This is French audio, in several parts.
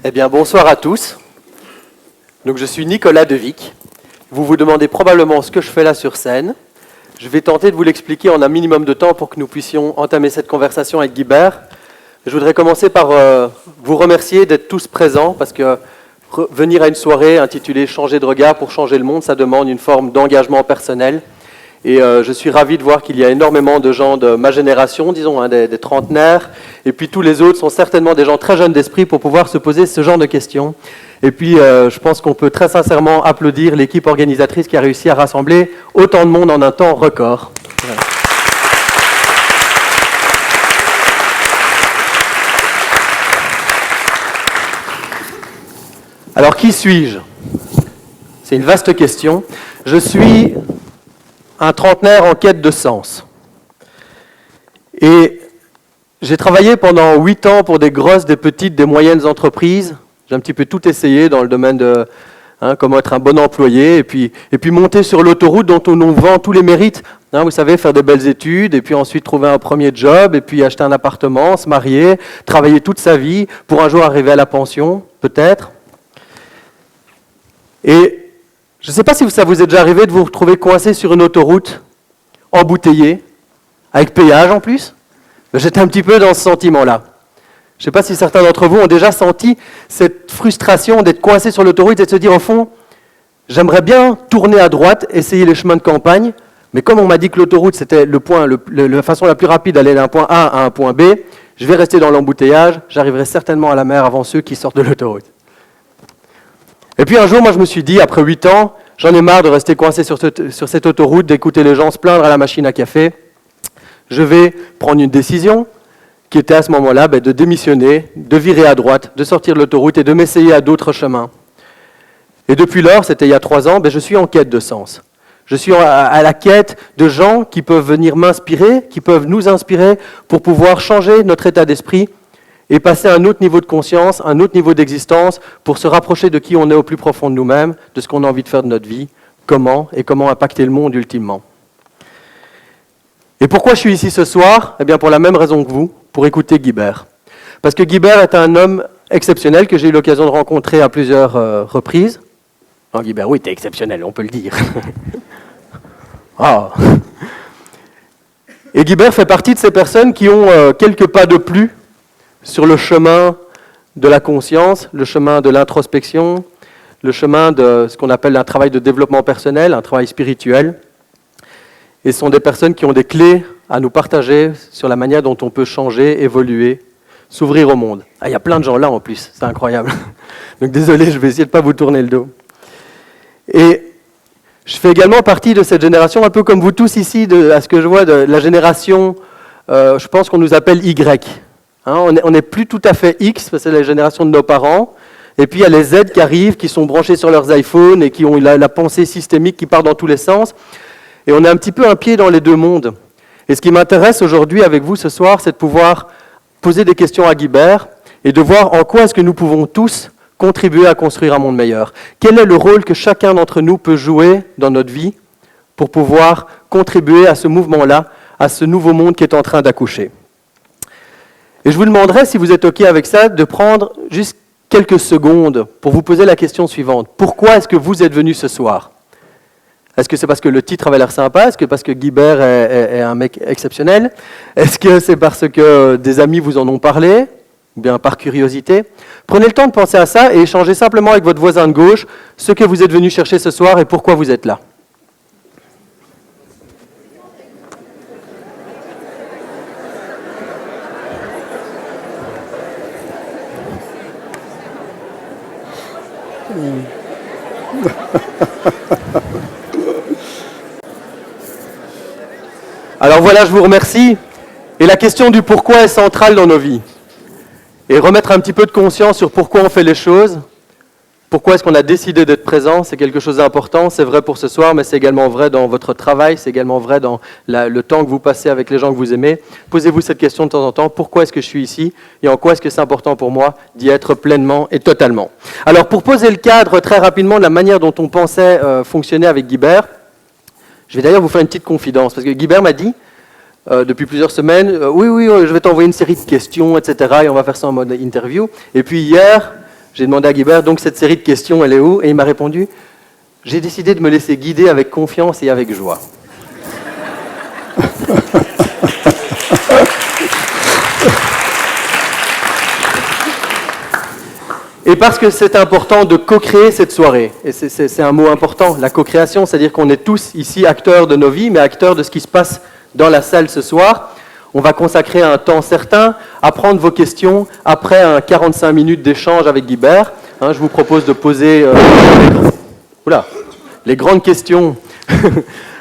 Eh bien, bonsoir à tous. Donc, je suis Nicolas Devic. Vous vous demandez probablement ce que je fais là sur scène. Je vais tenter de vous l'expliquer en un minimum de temps pour que nous puissions entamer cette conversation avec Guibert. Je voudrais commencer par vous remercier d'être tous présents, parce que venir à une soirée intitulée « Changer de regard pour changer le monde », ça demande une forme d'engagement personnel. Et je suis ravi de voir qu'il y a énormément de gens de ma génération, disons, des trentenaires, et puis tous les autres sont certainement des gens très jeunes d'esprit pour pouvoir se poser ce genre de questions. Et puis je pense qu'on peut très sincèrement applaudir l'équipe organisatrice qui a réussi à rassembler autant de monde en un temps record. Voilà. Alors qui suis-je? C'est une vaste question. Je suis un trentenaire en quête de sens. Et j'ai travaillé pendant 8 ans pour des grosses, des petites, des moyennes entreprises. J'ai un petit peu tout essayé dans le domaine de comment être un bon employé, et puis monter sur l'autoroute dont on nous vend tous les mérites. Vous savez, faire de belles études, et puis ensuite trouver un premier job, et puis acheter un appartement, se marier, travailler toute sa vie, pour un jour arriver à la pension, peut-être. Et je ne sais pas si ça vous est déjà arrivé de vous retrouver coincé sur une autoroute, embouteillé, avec péage en plus. J'étais un petit peu dans ce sentiment-là. Je ne sais pas si certains d'entre vous ont déjà senti cette frustration d'être coincé sur l'autoroute et de se dire, au fond, j'aimerais bien tourner à droite, essayer les chemins de campagne, mais comme on m'a dit que l'autoroute, c'était la façon la plus rapide d'aller d'un point A à un point B, je vais rester dans l'embouteillage, j'arriverai certainement à la mer avant ceux qui sortent de l'autoroute. Et puis un jour, moi je me suis dit, après 8 ans, j'en ai marre de rester coincé sur cette autoroute, d'écouter les gens se plaindre à la machine à café. Je vais prendre une décision qui était à ce moment-là de démissionner, de virer à droite, de sortir de l'autoroute et de m'essayer à d'autres chemins. Et depuis lors, c'était il y a 3 ans, je suis en quête de sens. Je suis à la quête de gens qui peuvent venir m'inspirer, qui peuvent nous inspirer pour pouvoir changer notre état d'esprit et passer à un autre niveau de conscience, un autre niveau d'existence, pour se rapprocher de qui on est au plus profond de nous-mêmes, de ce qu'on a envie de faire de notre vie, comment impacter le monde ultimement. Et pourquoi je suis ici ce soir? Eh bien pour la même raison que vous, pour écouter Guibert. Parce que Guibert est un homme exceptionnel que j'ai eu l'occasion de rencontrer à plusieurs reprises. Non, Guibert, oui, t'es exceptionnel, on peut le dire. Oh. Et Guibert fait partie de ces personnes qui ont quelques pas de plus sur le chemin de la conscience, le chemin de l'introspection, le chemin de ce qu'on appelle un travail de développement personnel, un travail spirituel. Et ce sont des personnes qui ont des clés à nous partager sur la manière dont on peut changer, évoluer, s'ouvrir au monde. Ah, il y a plein de gens là en plus, c'est incroyable. Donc désolé, je vais essayer de ne pas vous tourner le dos. Et je fais également partie de cette génération, un peu comme vous tous ici, à ce que je vois, de la génération, je pense qu'on nous appelle Y. On n'est plus tout à fait X, parce que c'est la génération de nos parents. Et puis il y a les Z qui arrivent, qui sont branchés sur leurs iPhones et qui ont la pensée systémique qui part dans tous les sens. Et on a un petit peu un pied dans les deux mondes. Et ce qui m'intéresse aujourd'hui avec vous ce soir, c'est de pouvoir poser des questions à Guibert et de voir en quoi est-ce que nous pouvons tous contribuer à construire un monde meilleur. Quel est le rôle que chacun d'entre nous peut jouer dans notre vie pour pouvoir contribuer à ce mouvement-là, à ce nouveau monde qui est en train d'accoucher. Et je vous demanderai, si vous êtes OK avec ça, de prendre juste quelques secondes pour vous poser la question suivante. Pourquoi est-ce que vous êtes venu ce soir? Est-ce que c'est parce que le titre avait l'air sympa? Est-ce que parce que Guibert est un mec exceptionnel? Est-ce que c'est parce que des amis vous en ont parlé? Ou bien par curiosité? Prenez le temps de penser à ça et échangez simplement avec votre voisin de gauche ce que vous êtes venu chercher ce soir et pourquoi vous êtes là. Alors voilà, je vous remercie. Et la question du pourquoi est centrale dans nos vies. Et remettre un petit peu de conscience sur pourquoi on fait les choses, pourquoi est-ce qu'on a décidé d'être présent, c'est quelque chose d'important, c'est vrai pour ce soir, mais c'est également vrai dans votre travail, c'est également vrai dans le temps que vous passez avec les gens que vous aimez. Posez-vous cette question de temps en temps, pourquoi est-ce que je suis ici et en quoi est-ce que c'est important pour moi d'y être pleinement et totalement. Alors pour poser le cadre très rapidement de la manière dont on pensait fonctionner avec Guibert, je vais d'ailleurs vous faire une petite confidence, parce que Guibert m'a dit, depuis plusieurs semaines, oui, je vais t'envoyer une série de questions, etc., et on va faire ça en mode interview. Et puis hier, J'ai demandé à Guibert, donc cette série de questions, elle est où? Et il m'a répondu, j'ai décidé de me laisser guider avec confiance et avec joie. Et parce que c'est important de co-créer cette soirée, et c'est un mot important, la co-création, c'est-à-dire qu'on est tous ici acteurs de nos vies, mais acteurs de ce qui se passe dans la salle ce soir. On va consacrer un temps certain à prendre vos questions après un 45 minutes d'échange avec Guibert. Je vous propose de poser les grandes questions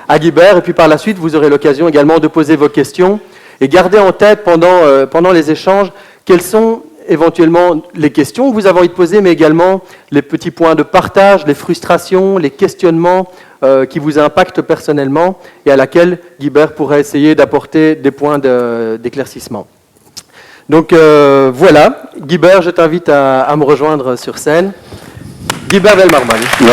à Guibert, et puis par la suite, vous aurez l'occasion également de poser vos questions, et gardez en tête pendant les échanges quelles sont éventuellement les questions que vous avez envie de poser, mais également les petits points de partage, les frustrations, les questionnements qui vous impactent personnellement et à laquelle Guibert pourrait essayer d'apporter des points d'éclaircissement. Donc voilà, Guibert, je t'invite à me rejoindre sur scène. Guibert Velmarman. Ouais.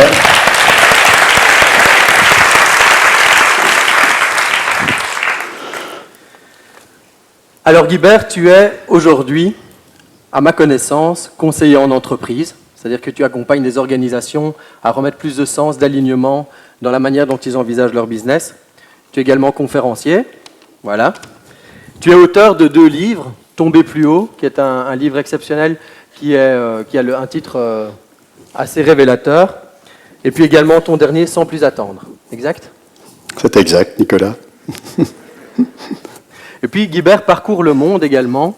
Alors Guibert, tu es aujourd'hui, à ma connaissance, conseiller en entreprise, c'est-à-dire que tu accompagnes des organisations à remettre plus de sens, d'alignement dans la manière dont ils envisagent leur business. Tu es également conférencier, voilà. Tu es auteur de 2 livres, Tomber plus haut, qui est un livre exceptionnel qui a un titre assez révélateur, et puis également ton dernier, Sans plus attendre, exact? C'est exact, Nicolas. Et puis Guibert parcourt le monde également,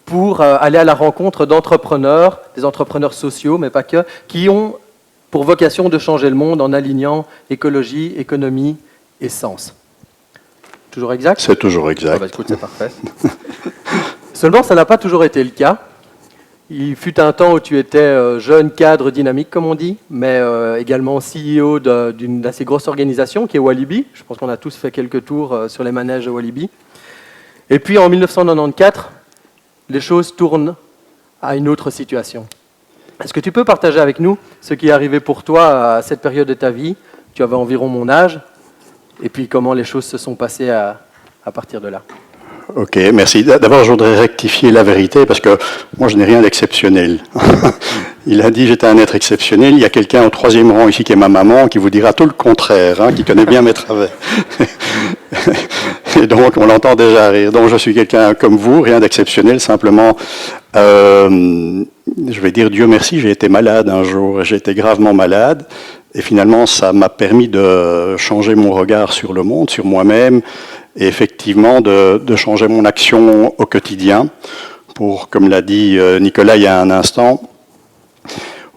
pour aller à la rencontre d'entrepreneurs, des entrepreneurs sociaux, mais pas que, qui ont pour vocation de changer le monde en alignant écologie, économie et sens. Toujours exact? C'est toujours exact. Ah bah, écoute, c'est parfait. Seulement, ça n'a pas toujours été le cas. Il fut un temps où tu étais jeune cadre dynamique, comme on dit, mais également CEO d'une assez grosse organisation qui est Walibi. Je pense qu'on a tous fait quelques tours sur les manèges de Walibi. Et puis en 1994, les choses tournent à une autre situation. Est-ce que tu peux partager avec nous ce qui est arrivé pour toi à cette période de ta vie? Tu avais environ mon âge, et puis comment les choses se sont passées à partir de là. Ok, merci. D'abord, je voudrais rectifier la vérité, parce que moi, je n'ai rien d'exceptionnel. Il a dit j'étais un être exceptionnel. Il y a quelqu'un au 3e rang ici qui est ma maman, qui vous dira tout le contraire, qui connaît bien mes travers. Et donc, on l'entend déjà rire. Donc, je suis quelqu'un comme vous, rien d'exceptionnel, simplement, je vais dire Dieu merci, j'ai été malade un jour, j'ai été gravement malade, et finalement, ça m'a permis de changer mon regard sur le monde, sur moi-même, et effectivement de changer mon action au quotidien, pour, comme l'a dit Nicolas il y a un instant,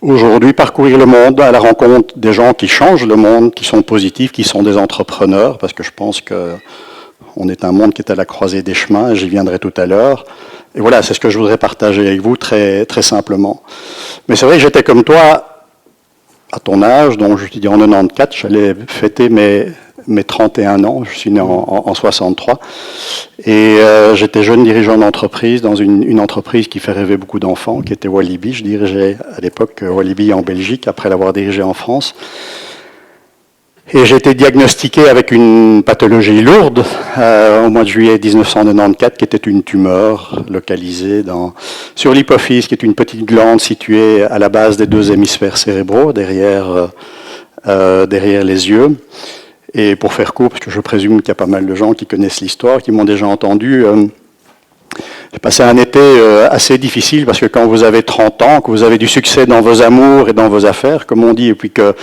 aujourd'hui parcourir le monde à la rencontre des gens qui changent le monde, qui sont positifs, qui sont des entrepreneurs, parce que je pense que on est un monde qui est à la croisée des chemins, j'y viendrai tout à l'heure. Et voilà, c'est ce que je voudrais partager avec vous très, très simplement. Mais c'est vrai que j'étais comme toi, à ton âge, donc je te dis en 94, j'allais fêter mes 31 ans, je suis né en 63, et j'étais jeune dirigeant d'entreprise dans une entreprise qui fait rêver beaucoup d'enfants, qui était Walibi. Je dirigeais à l'époque Walibi en Belgique, après l'avoir dirigé en France. Et j'ai été diagnostiqué avec une pathologie lourde au mois de juillet 1994, qui était une tumeur localisée sur l'hypophyse, qui est une petite glande située à la base des 2 hémisphères cérébraux, derrière les yeux. Et pour faire court, parce que je présume qu'il y a pas mal de gens qui connaissent l'histoire, qui m'ont déjà entendu, j'ai passé un été assez difficile, parce que quand vous avez 30 ans, que vous avez du succès dans vos amours et dans vos affaires, comme on dit, et puis que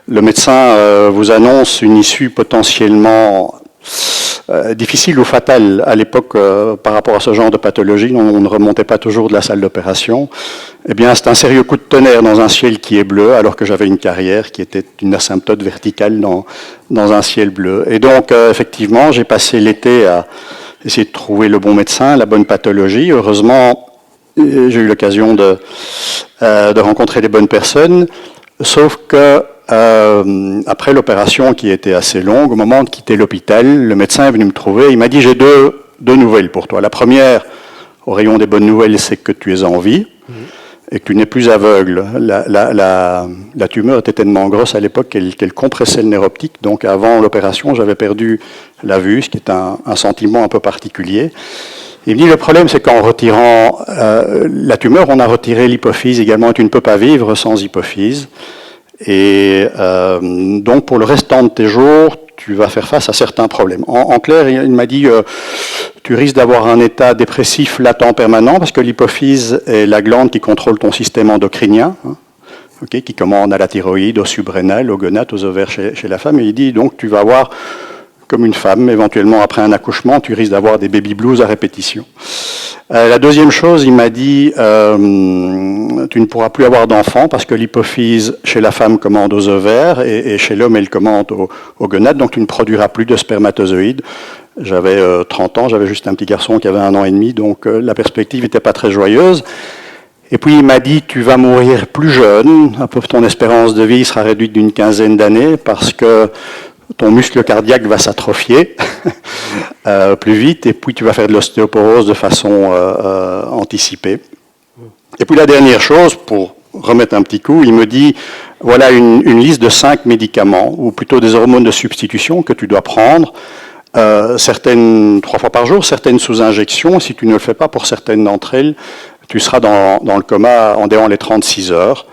le médecin vous annonce une issue potentiellement difficile ou fatale à l'époque par rapport à ce genre de pathologie, on ne remontait pas toujours de la salle d'opération, eh bien c'est un sérieux coup de tonnerre dans un ciel qui est bleu, alors que j'avais une carrière qui était une asymptote verticale dans un ciel bleu. Et donc effectivement, j'ai passé l'été à essayer de trouver le bon médecin, la bonne pathologie. Heureusement, j'ai eu l'occasion de rencontrer les bonnes personnes, sauf que après l'opération qui était assez longue, au moment de quitter l'hôpital, le médecin est venu me trouver, il m'a dit j'ai deux nouvelles pour toi. La première, au rayon des bonnes nouvelles, c'est que tu es en vie. et que tu n'es plus aveugle. La tumeur était tellement grosse à l'époque qu'elle compressait le nerf optique. Donc avant l'opération, j'avais perdu la vue, ce qui est un sentiment un peu particulier. Il me dit, le problème, c'est qu'en retirant la tumeur, on a retiré l'hypophyse également, et tu ne peux pas vivre sans hypophyse. Et donc, pour le restant de tes jours, tu vas faire face à certains problèmes. En clair, il m'a dit, tu risques d'avoir un état dépressif latent permanent, parce que l'hypophyse est la glande qui contrôle ton système endocrinien, hein, okay, qui commande à la thyroïde, aux subrénales, aux gonades, aux ovaires chez la femme. Et il dit, donc, tu vas avoir, comme une femme, éventuellement après un accouchement, tu risques d'avoir des baby blues à répétition. La deuxième chose, il m'a dit, tu ne pourras plus avoir d'enfants parce que l'hypophyse chez la femme commande aux ovaires et chez l'homme elle commande aux gonades, donc tu ne produiras plus de spermatozoïdes. J'avais 30 ans, j'avais juste un petit garçon qui avait 1 an et demi, donc la perspective n'était pas très joyeuse. Et puis il m'a dit, tu vas mourir plus jeune, un peu ton espérance de vie sera réduite d'une 15aine d'années parce que ton muscle cardiaque va s'atrophier plus vite, et puis tu vas faire de l'ostéoporose de façon anticipée. Et puis la dernière chose, pour remettre un petit coup, il me dit, voilà une liste de 5 médicaments, ou plutôt des hormones de substitution que tu dois prendre, certaines 3 fois par jour, certaines sous injection. Si tu ne le fais pas pour certaines d'entre elles, tu seras dans le coma en dehors les 36 heures.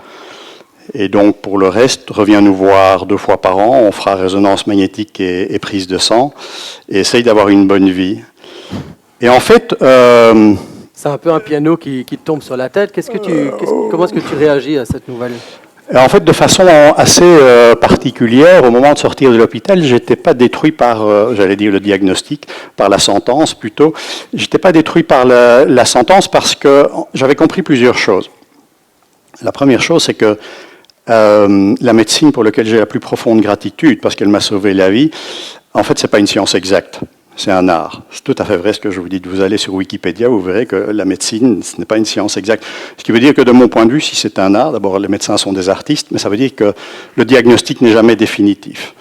Et donc, pour le reste, reviens nous voir 2 fois par an, on fera résonance magnétique et prise de sang, et essaye d'avoir une bonne vie. Et en fait... c'est un peu un piano qui te tombe sur la tête. Comment est-ce que tu réagis à cette nouvelle? En fait, de façon assez particulière, au moment de sortir de l'hôpital, j'étais pas détruit par, j'allais dire le diagnostic, par la sentence plutôt. J'étais pas détruit par la sentence parce que j'avais compris plusieurs choses. La première chose, c'est que la médecine pour laquelle j'ai la plus profonde gratitude, parce qu'elle m'a sauvé la vie, en fait, c'est pas une science exacte, c'est un art. C'est tout à fait vrai ce que je vous dis. Vous allez sur Wikipédia, vous verrez que la médecine, ce n'est pas une science exacte. Ce qui veut dire que de mon point de vue, si c'est un art, d'abord les médecins sont des artistes, mais ça veut dire que le diagnostic n'est jamais définitif.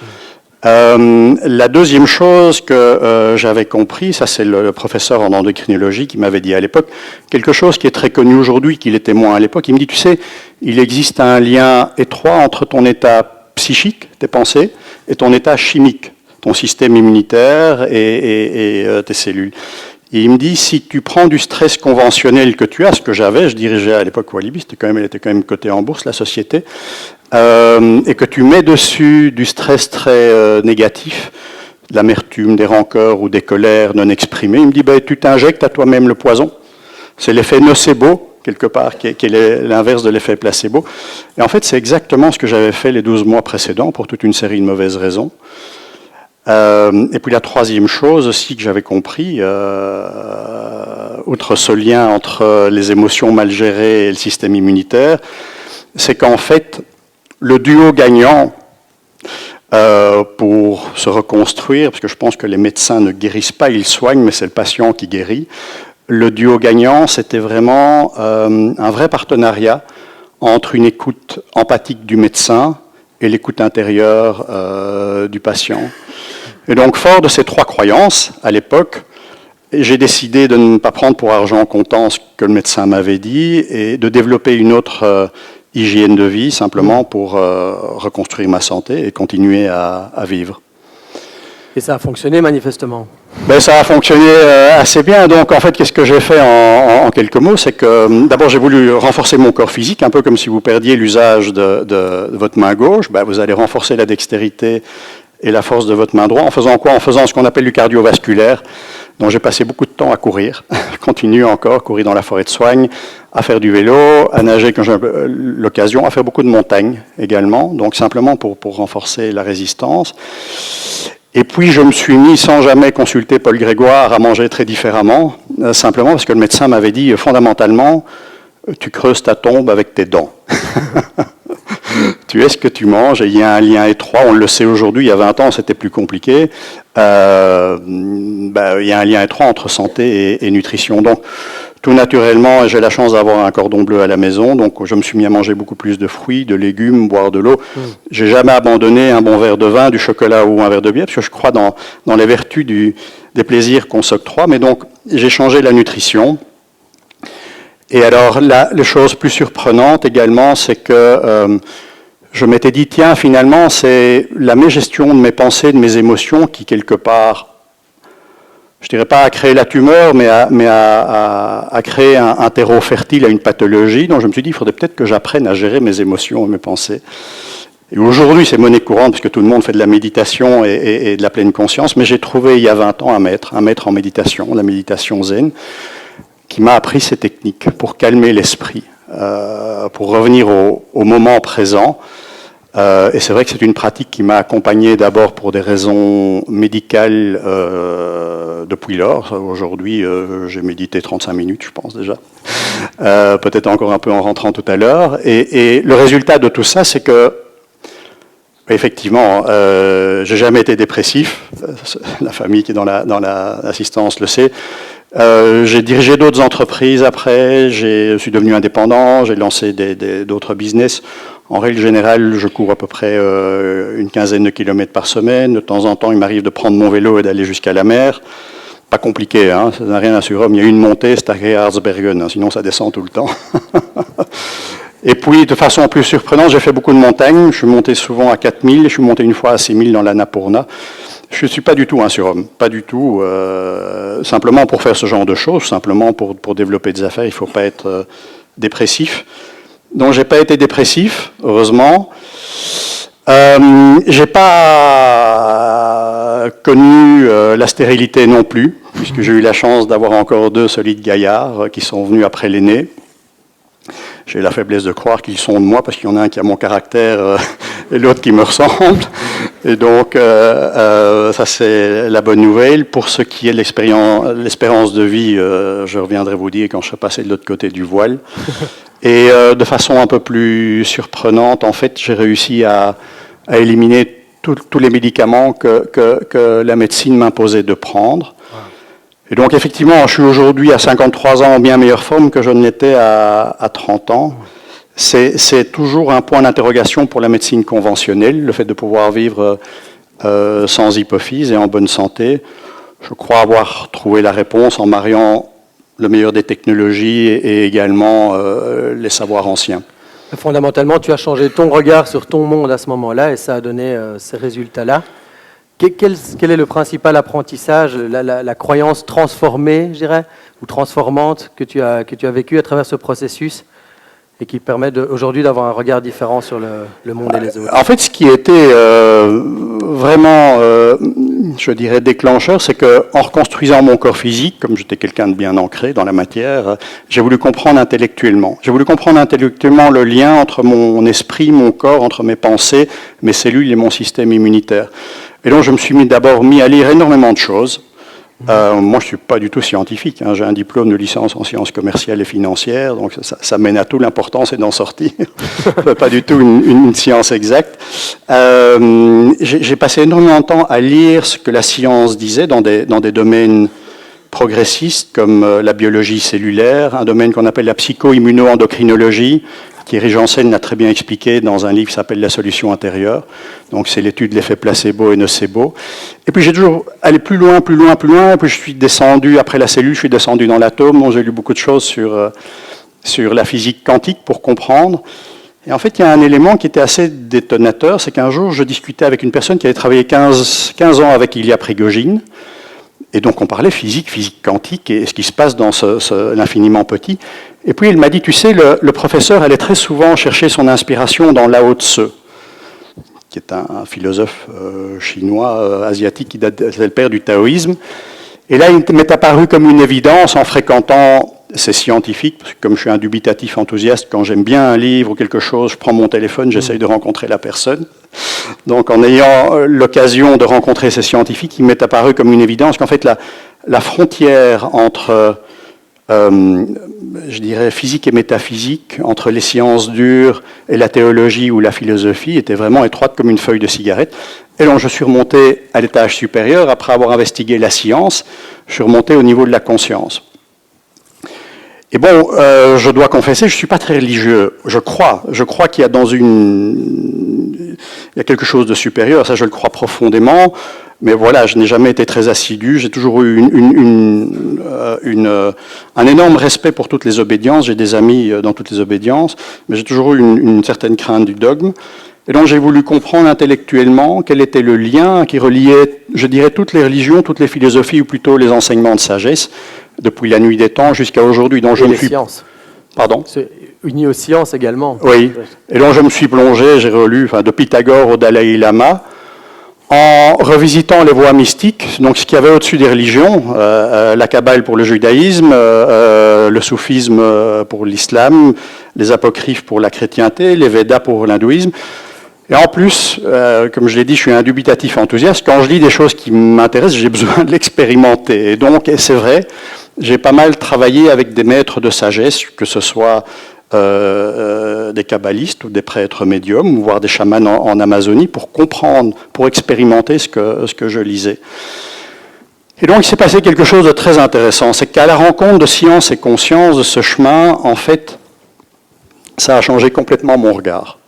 La deuxième chose que j'avais compris, ça c'est le professeur en endocrinologie qui m'avait dit à l'époque, quelque chose qui est très connu aujourd'hui, qu'il était moins à l'époque, il me dit, tu sais, il existe un lien étroit entre ton état psychique, tes pensées, et ton état chimique, ton système immunitaire et tes cellules. Et il me dit, si tu prends du stress conventionnel que tu as, ce que j'avais, je dirigeais à l'époque Walibi, elle était quand même cotée en bourse, la société, et que tu mets dessus du stress très négatif, de l'amertume, des rancœurs ou des colères non exprimées, il me dit, tu t'injectes à toi-même le poison. C'est l'effet nocebo, quelque part, qui est l'inverse de l'effet placebo. Et en fait, c'est exactement ce que j'avais fait les 12 mois précédents, pour toute une série de mauvaises raisons. Et puis la troisième chose aussi que j'avais compris, outre ce lien entre les émotions mal gérées et le système immunitaire, c'est qu'en fait, le duo gagnant pour se reconstruire, parce que je pense que les médecins ne guérissent pas, ils soignent, mais c'est le patient qui guérit. Le duo gagnant, c'était vraiment un vrai partenariat entre une écoute empathique du médecin et l'écoute intérieure du patient. Et donc, fort de ces 3 croyances, à l'époque, j'ai décidé de ne pas prendre pour argent comptant ce que le médecin m'avait dit et de développer une autre hygiène de vie, simplement pour reconstruire ma santé et continuer à vivre. Et ça a fonctionné manifestement. Ça a fonctionné assez bien. Donc, en fait, qu'est-ce que j'ai fait en quelques mots? C'est que, d'abord, j'ai voulu renforcer mon corps physique, un peu comme si vous perdiez l'usage de votre main gauche. Vous allez renforcer la dextérité et la force de votre main droite. En faisant quoi? En faisant ce qu'on appelle du cardiovasculaire. Donc, j'ai passé beaucoup de temps à courir. Je continue encore, courir dans la forêt de Soignes, à faire du vélo, à nager quand j'ai l'occasion, à faire beaucoup de montagnes également. Donc, simplement pour renforcer la résistance. Et puis, je me suis mis, sans jamais consulter Paul Grégoire, à manger très différemment, simplement parce que le médecin m'avait dit, fondamentalement, tu creuses ta tombe avec tes dents. Tu es ce que tu manges, et il y a un lien étroit, on le sait aujourd'hui, il y a 20 ans c'était plus compliqué, il y a un lien étroit entre santé et nutrition. Donc, tout naturellement, j'ai la chance d'avoir un cordon bleu à la maison, donc je me suis mis à manger beaucoup plus de fruits, de légumes, boire de l'eau. J'ai jamais abandonné un bon verre de vin, du chocolat ou un verre de bière, parce que je crois dans les vertus des plaisirs qu'on s'octroie. Mais donc, j'ai changé la nutrition. Et alors, les choses plus surprenantes également, c'est que je m'étais dit, tiens, finalement, c'est la gestion de mes pensées, de mes émotions qui, quelque part, je dirais pas à créer la tumeur, mais à créer un terreau fertile à une pathologie. Donc je me suis dit, il faudrait peut-être que j'apprenne à gérer mes émotions et mes pensées. Et aujourd'hui, c'est monnaie courante, puisque tout le monde fait de la méditation et de la pleine conscience, mais j'ai trouvé il y a 20 ans un maître en méditation, la méditation zen, qui m'a appris ces techniques pour calmer l'esprit, pour revenir au moment présent. Et c'est vrai que c'est une pratique qui m'a accompagné d'abord pour des raisons médicales depuis lors. Aujourd'hui, j'ai médité 35 minutes, je pense déjà. Peut-être encore un peu en rentrant tout à l'heure. Et le résultat de tout ça, c'est que, effectivement, j'ai jamais été dépressif. La famille qui est dans l'assistance le sait. J'ai dirigé d'autres entreprises après, je suis devenu indépendant, j'ai lancé d'autres business. En règle générale, je cours à peu près une quinzaine de kilomètres par semaine. De temps en temps, il m'arrive de prendre mon vélo et d'aller jusqu'à la mer. Pas compliqué, hein, ça n'a rien à Rome. Il y a une montée, c'est à Gerhardsbergen, hein, sinon ça descend tout le temps. Et puis, de façon plus surprenante, j'ai fait beaucoup de montagnes. Je suis monté souvent à 4000, je suis monté une fois à 6000 dans l'Annapurna. Je ne suis pas du tout un surhomme, pas du tout. Simplement pour faire ce genre de choses, simplement pour développer des affaires, il ne faut pas être dépressif. Donc, j'ai pas été dépressif, heureusement. J'ai pas connu la stérilité non plus, puisque j'ai eu la chance d'avoir encore 2 solides gaillards qui sont venus après l'aîné. J'ai la faiblesse de croire qu'ils sont de moi, parce qu'il y en a un qui a mon caractère et l'autre qui me ressemble. Et donc, ça c'est la bonne nouvelle. Pour ce qui est de l'espérance de vie, je reviendrai vous dire quand je serai passé de l'autre côté du voile. Et de façon un peu plus surprenante, en fait, j'ai réussi à éliminer tous les médicaments que la médecine m'imposait de prendre. Et donc, effectivement, je suis aujourd'hui à 53 ans en bien meilleure forme que je ne l'étais à 30 ans. C'est toujours un point d'interrogation pour la médecine conventionnelle, le fait de pouvoir vivre sans hypophyse et en bonne santé. Je crois avoir trouvé la réponse en mariant le meilleur des technologies et également les savoirs anciens. Fondamentalement, tu as changé ton regard sur ton monde à ce moment-là et ça a donné ces résultats-là. Quel est le principal apprentissage, la croyance transformée, je dirais, ou transformante que tu as vécu à travers ce processus et qui permet aujourd'hui d'avoir un regard différent sur le monde et les autres? En fait, ce qui était vraiment, je dirais, déclencheur, c'est qu'en reconstruisant mon corps physique, comme j'étais quelqu'un de bien ancré dans la matière, j'ai voulu comprendre intellectuellement. J'ai voulu comprendre intellectuellement le lien entre mon esprit, mon corps, entre mes pensées, mes cellules et mon système immunitaire. Et donc, je me suis d'abord mis à lire énormément de choses. Moi, je ne suis pas du tout scientifique. Hein. J'ai un diplôme de licence en sciences commerciales et financières, donc ça mène à tout. L'important, c'est d'en sortir. Pas du tout une science exacte. J'ai passé énormément de temps à lire ce que la science disait dans des domaines progressistes comme la biologie cellulaire, un domaine qu'on appelle la psycho-immuno-endocrinologie, Thierry Janssen l'a très bien expliqué dans un livre qui s'appelle La solution intérieure. Donc c'est l'étude de l'effet placebo et nocebo. Et puis j'ai toujours allé plus loin, et puis je suis descendu, après la cellule, je suis descendu dans l'atome. Donc j'ai lu beaucoup de choses sur la physique quantique pour comprendre. Et en fait, il y a un élément qui était assez détonateur, c'est qu'un jour, je discutais avec une personne qui avait travaillé 15 ans avec Ilya Prigogine. Et donc on parlait physique quantique et ce qui se passe dans l'infiniment petit. Et puis il m'a dit, tu sais, le professeur allait très souvent chercher son inspiration dans Lao Tse, qui est un philosophe chinois, asiatique, qui date, c'est le père du taoïsme. Et là, il m'est apparu comme une évidence en fréquentant ces scientifiques, parce que comme je suis un dubitatif enthousiaste, quand j'aime bien un livre ou quelque chose, je prends mon téléphone, j'essaye de rencontrer la personne. Donc en ayant l'occasion de rencontrer ces scientifiques, il m'est apparu comme une évidence qu'en fait la frontière entre, je dirais, physique et métaphysique, entre les sciences dures et la théologie ou la philosophie, était vraiment étroite comme une feuille de cigarette. Et donc je suis remonté à l'étage supérieur, après avoir investigué la science, je suis remonté au niveau de la conscience. Et bon, je dois confesser, je ne suis pas très religieux. Je crois qu'il y a dans une y a quelque chose de supérieur, ça je le crois profondément, mais voilà, je n'ai jamais été très assidu, j'ai toujours eu un énorme respect pour toutes les obédiences, j'ai des amis dans toutes les obédiences, mais j'ai toujours eu une certaine crainte du dogme. Et donc j'ai voulu comprendre intellectuellement quel était le lien qui reliait, je dirais, toutes les religions, toutes les philosophies, ou plutôt les enseignements de sagesse, depuis la nuit des temps jusqu'à aujourd'hui. Donc Et les sciences. Pardon ? C'est uni aux sciences également. Oui. Et donc je me suis plongé, j'ai relu de Pythagore au Dalai Lama, en revisitant les voies mystiques, donc ce qu'il y avait au-dessus des religions, la Kabbale pour le judaïsme, le soufisme pour l'islam, les apocryphes pour la chrétienté, les Védas pour l'hindouisme. Et en plus, comme je l'ai dit, je suis un dubitatif enthousiaste. Quand je lis des choses qui m'intéressent, j'ai besoin de l'expérimenter. Et donc, c'est vrai, j'ai pas mal travaillé avec des maîtres de sagesse, que ce soit des kabbalistes ou des prêtres médiums, voire des chamans en Amazonie, pour comprendre, pour expérimenter ce que je lisais. Et donc, il s'est passé quelque chose de très intéressant. C'est qu'à la rencontre de science et conscience, de ce chemin, en fait, ça a changé complètement mon regard.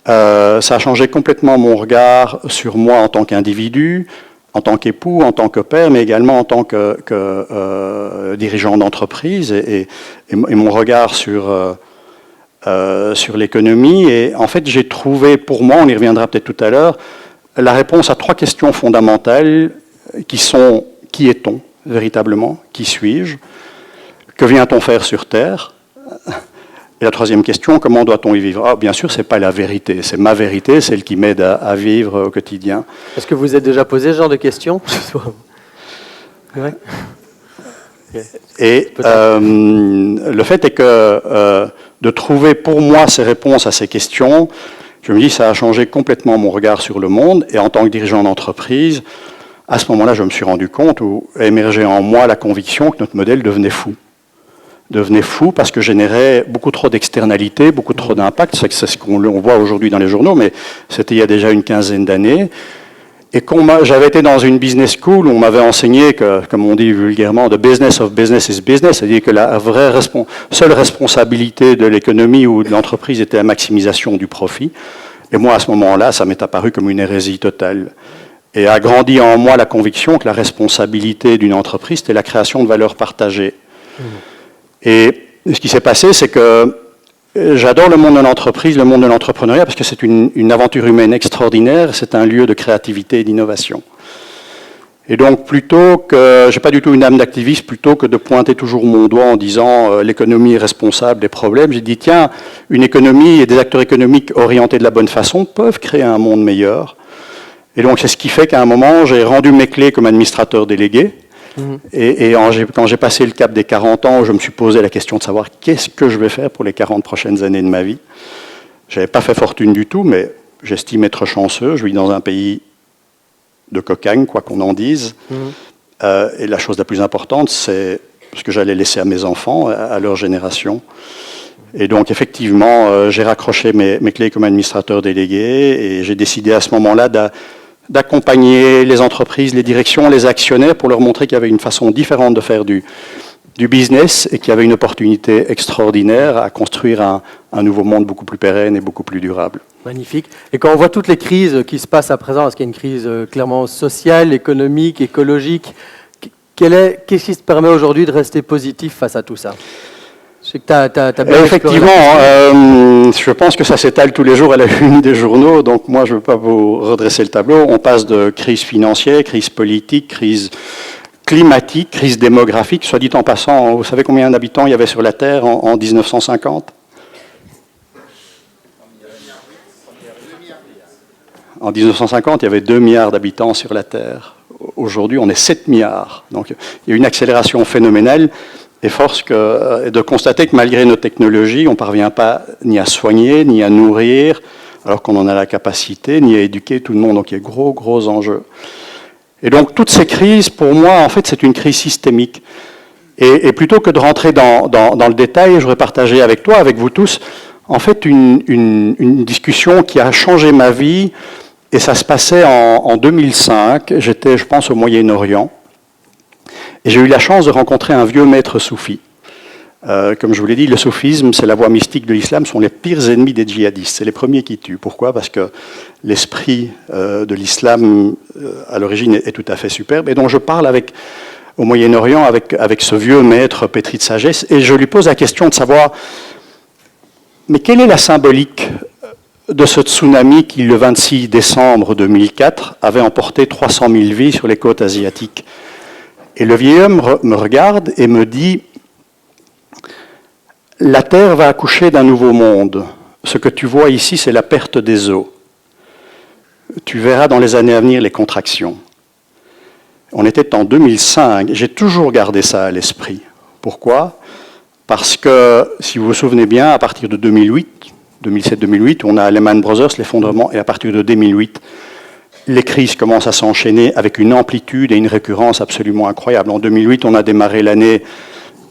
Ça a changé complètement mon regard sur moi en tant qu'individu, en tant qu'époux, en tant que père, mais également en tant que dirigeant d'entreprise et mon regard sur l'économie. Et en fait, j'ai trouvé, pour moi, on y reviendra peut-être tout à l'heure, la réponse à 3 questions fondamentales qui sont: qui est-on véritablement? Qui suis-je? Que vient-on faire sur Terre? Et la 3e question, comment doit-on y vivre? Bien sûr, ce n'est pas la vérité, c'est ma vérité, celle qui m'aide à vivre au quotidien. Est-ce que vous êtes déjà posé ce genre de questions? Ouais. Et le fait est que de trouver pour moi ces réponses à ces questions, je me dis ça a changé complètement mon regard sur le monde. Et en tant que dirigeant d'entreprise, à ce moment-là, je me suis rendu compte, où émergeait en moi la conviction que notre modèle devenait fou parce que générait beaucoup trop d'externalités, beaucoup trop d'impact. C'est ce qu'on voit aujourd'hui dans les journaux, mais c'était il y a déjà une quinzaine d'années. Et j'avais été dans une business school où on m'avait enseigné que, comme on dit vulgairement, the business of business is business, c'est-à-dire que la vraie seule responsabilité de l'économie ou de l'entreprise était la maximisation du profit. Et moi, à ce moment-là, ça m'est apparu comme une hérésie totale. Et a grandi en moi la conviction que la responsabilité d'une entreprise, c'était la création de valeurs partagées. Et ce qui s'est passé, c'est que j'adore le monde de l'entreprise, le monde de l'entrepreneuriat, parce que c'est une aventure humaine extraordinaire, c'est un lieu de créativité et d'innovation. Et donc, plutôt que, j'ai pas du tout une âme d'activiste, plutôt que de pointer toujours mon doigt en disant l'économie est responsable des problèmes, j'ai dit tiens, une économie et des acteurs économiques orientés de la bonne façon peuvent créer un monde meilleur. Et donc, c'est ce qui fait qu'à un moment, j'ai rendu mes clés comme administrateur délégué. Et quand j'ai passé le cap des 40 ans, je me suis posé la question de savoir qu'est-ce que je vais faire pour les 40 prochaines années de ma vie. Je n'avais pas fait fortune du tout, mais j'estime être chanceux. Je vis dans un pays de cocagne, quoi qu'on en dise. Et la chose la plus importante, c'est ce que j'allais laisser à mes enfants, à leur génération. Et donc, effectivement, j'ai raccroché mes clés comme administrateur délégué et j'ai décidé à ce moment-là d'accompagner les entreprises, les directions, les actionnaires pour leur montrer qu'il y avait une façon différente de faire du business et qu'il y avait une opportunité extraordinaire à construire un nouveau monde beaucoup plus pérenne et beaucoup plus durable. Magnifique. Et quand on voit toutes les crises qui se passent à présent, parce qu'il y a une crise clairement sociale, économique, écologique, qu'est-ce qui te permet aujourd'hui de rester positif face à tout ça? Je sais que t'as bien effectivement, je pense que ça s'étale tous les jours à la une des journaux, donc moi je ne veux pas vous redresser le tableau. On passe de crise financière, crise politique, crise climatique, crise démographique. Soit dit en passant, vous savez combien d'habitants il y avait sur la Terre en 1950 ? En 1950, il y avait 2 milliards d'habitants sur la Terre. Aujourd'hui, on est 7 milliards. Donc il y a une accélération phénoménale. Et force de constater que malgré nos technologies, on ne parvient pas ni à soigner, ni à nourrir, alors qu'on en a la capacité, ni à éduquer tout le monde. Donc il y a gros enjeux. Et donc toutes ces crises, pour moi, en fait, c'est une crise systémique. Et plutôt que de rentrer dans le détail, je voudrais partager avec toi, avec vous tous, en fait, une discussion qui a changé ma vie. Et ça se passait en 2005. J'étais, je pense, au Moyen-Orient. Et j'ai eu la chance de rencontrer un vieux maître soufi Comme je vous l'ai dit, le soufisme, c'est la voie mystique de l'islam, sont les pires ennemis des djihadistes. C'est les premiers qui tuent. Pourquoi? Parce que l'esprit de l'islam, à l'origine, est tout à fait superbe. Et donc je parle au Moyen-Orient avec ce vieux maître pétri de sagesse, et je lui pose la question de savoir, mais quelle est la symbolique de ce tsunami qui, le 26 décembre 2004, avait emporté 300 000 vies sur les côtes asiatiques? Et le vieil homme me regarde et me dit, la Terre va accoucher d'un nouveau monde. Ce que tu vois ici, c'est la perte des eaux. Tu verras dans les années à venir les contractions. On était en 2005. J'ai toujours gardé ça à l'esprit. Pourquoi? Parce que, si vous vous souvenez bien, à partir de 2007-2008, on a Lehman Brothers, l'effondrement, et à partir de 2008, les crises commencent à s'enchaîner avec une amplitude et une récurrence absolument incroyables. En 2008, on a démarré l'année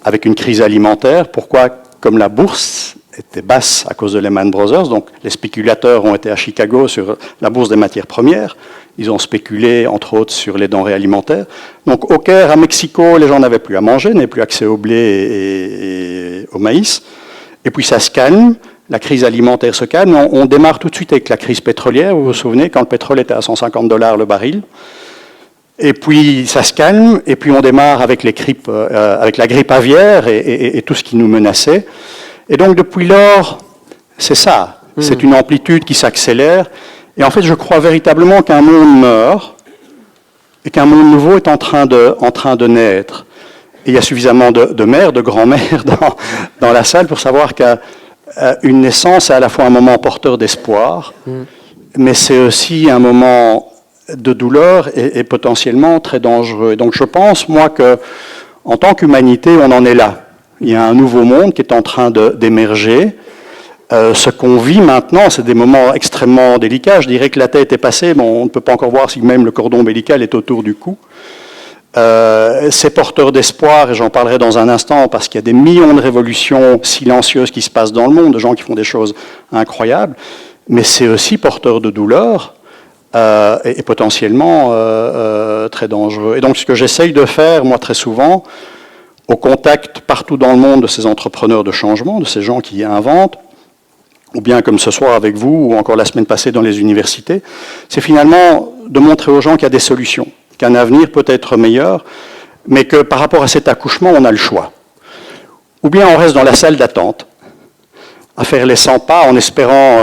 avec une crise alimentaire. Pourquoi? Comme la bourse était basse à cause de Lehman Brothers, donc les spéculateurs ont été à Chicago sur la bourse des matières premières. Ils ont spéculé, entre autres, sur les denrées alimentaires. Donc au Caire, à Mexico, les gens n'avaient plus à manger, n'avaient plus accès au blé et au maïs. Et puis ça se calme, la crise alimentaire se calme. On démarre tout de suite avec la crise pétrolière. Vous vous souvenez, quand le pétrole était à $150 le baril. Et puis ça se calme, et puis on démarre avec avec la grippe aviaire et tout ce qui nous menaçait. Et donc depuis lors, c'est ça. C'est une amplitude qui s'accélère. Et en fait, je crois véritablement qu'un monde meurt et qu'un monde nouveau est en train de naître. Et il y a suffisamment de mères, de grands-mères dans la salle pour savoir qu'une naissance est à la fois un moment porteur d'espoir, mais c'est aussi un moment de douleur et potentiellement très dangereux. Et donc je pense, moi, qu'en tant qu'humanité, on en est là. Il y a un nouveau monde qui est en train d'émerger. Ce qu'on vit maintenant, c'est des moments extrêmement délicats. Je dirais que la tête est passée, bon, on ne peut pas encore voir si même le cordon ombilical est autour du cou. C'est porteur d'espoir, et j'en parlerai dans un instant, parce qu'il y a des millions de révolutions silencieuses qui se passent dans le monde, de gens qui font des choses incroyables, mais c'est aussi porteur de douleur, et potentiellement très dangereux. Et donc ce que j'essaye de faire, moi très souvent, au contact partout dans le monde de ces entrepreneurs de changement, de ces gens qui inventent, ou bien comme ce soir avec vous, ou encore la semaine passée dans les universités, c'est finalement de montrer aux gens qu'il y a des solutions, qu'un avenir peut être meilleur, mais que par rapport à cet accouchement, on a le choix. Ou bien on reste dans la salle d'attente, à faire les 100 pas en espérant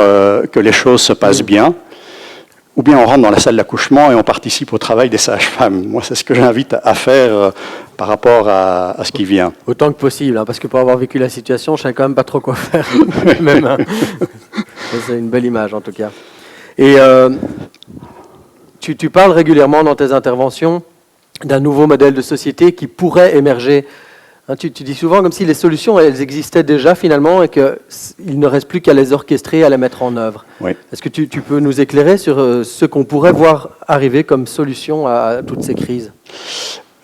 que les choses se passent bien, ou bien on rentre dans la salle d'accouchement et on participe au travail des sages-femmes. Moi, c'est ce que j'invite à faire par rapport à ce qui vient. Autant que possible, hein, parce que pour avoir vécu la situation, je ne sais quand même pas trop quoi faire. Même, hein. C'est une belle image, en tout cas. Et tu parles régulièrement dans tes interventions d'un nouveau modèle de société qui pourrait émerger. Hein, tu dis souvent comme si les solutions, elles existaient déjà finalement et qu'il ne reste plus qu'à les orchestrer, à les mettre en œuvre. Oui. Est-ce que tu peux nous éclairer sur ce qu'on pourrait voir arriver comme solution à toutes ces crises?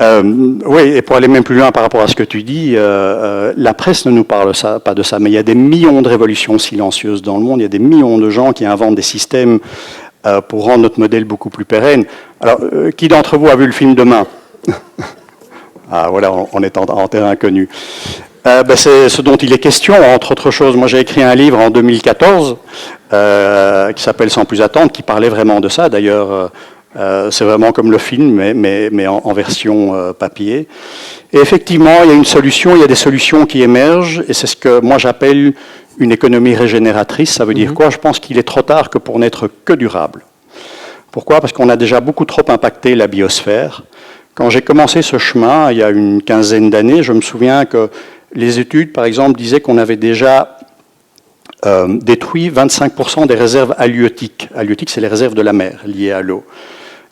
Oui, et pour aller même plus loin par rapport à ce que tu dis, la presse ne nous parle pas de ça, mais il y a des millions de révolutions silencieuses dans le monde, il y a des millions de gens qui inventent des systèmes pour rendre notre modèle beaucoup plus pérenne. Alors, qui d'entre vous a vu le film Demain? Ah voilà, on est en terrain inconnu. C'est ce dont il est question, entre autres choses. Moi, j'ai écrit un livre en 2014 qui s'appelle Sans plus attendre, qui parlait vraiment de ça. D'ailleurs, c'est vraiment comme le film, mais en version papier. Et effectivement, il y a une solution, il y a des solutions qui émergent, et c'est ce que moi j'appelle une économie régénératrice. Ça veut dire quoi? Je pense qu'il est trop tard que pour n'être que durable. Pourquoi? Parce qu'on a déjà beaucoup trop impacté la biosphère. Quand j'ai commencé ce chemin, il y a une quinzaine d'années, je me souviens que les études, par exemple, disaient qu'on avait déjà détruit 25% des réserves halieutiques. Halieutiques, c'est les réserves de la mer liées à l'eau.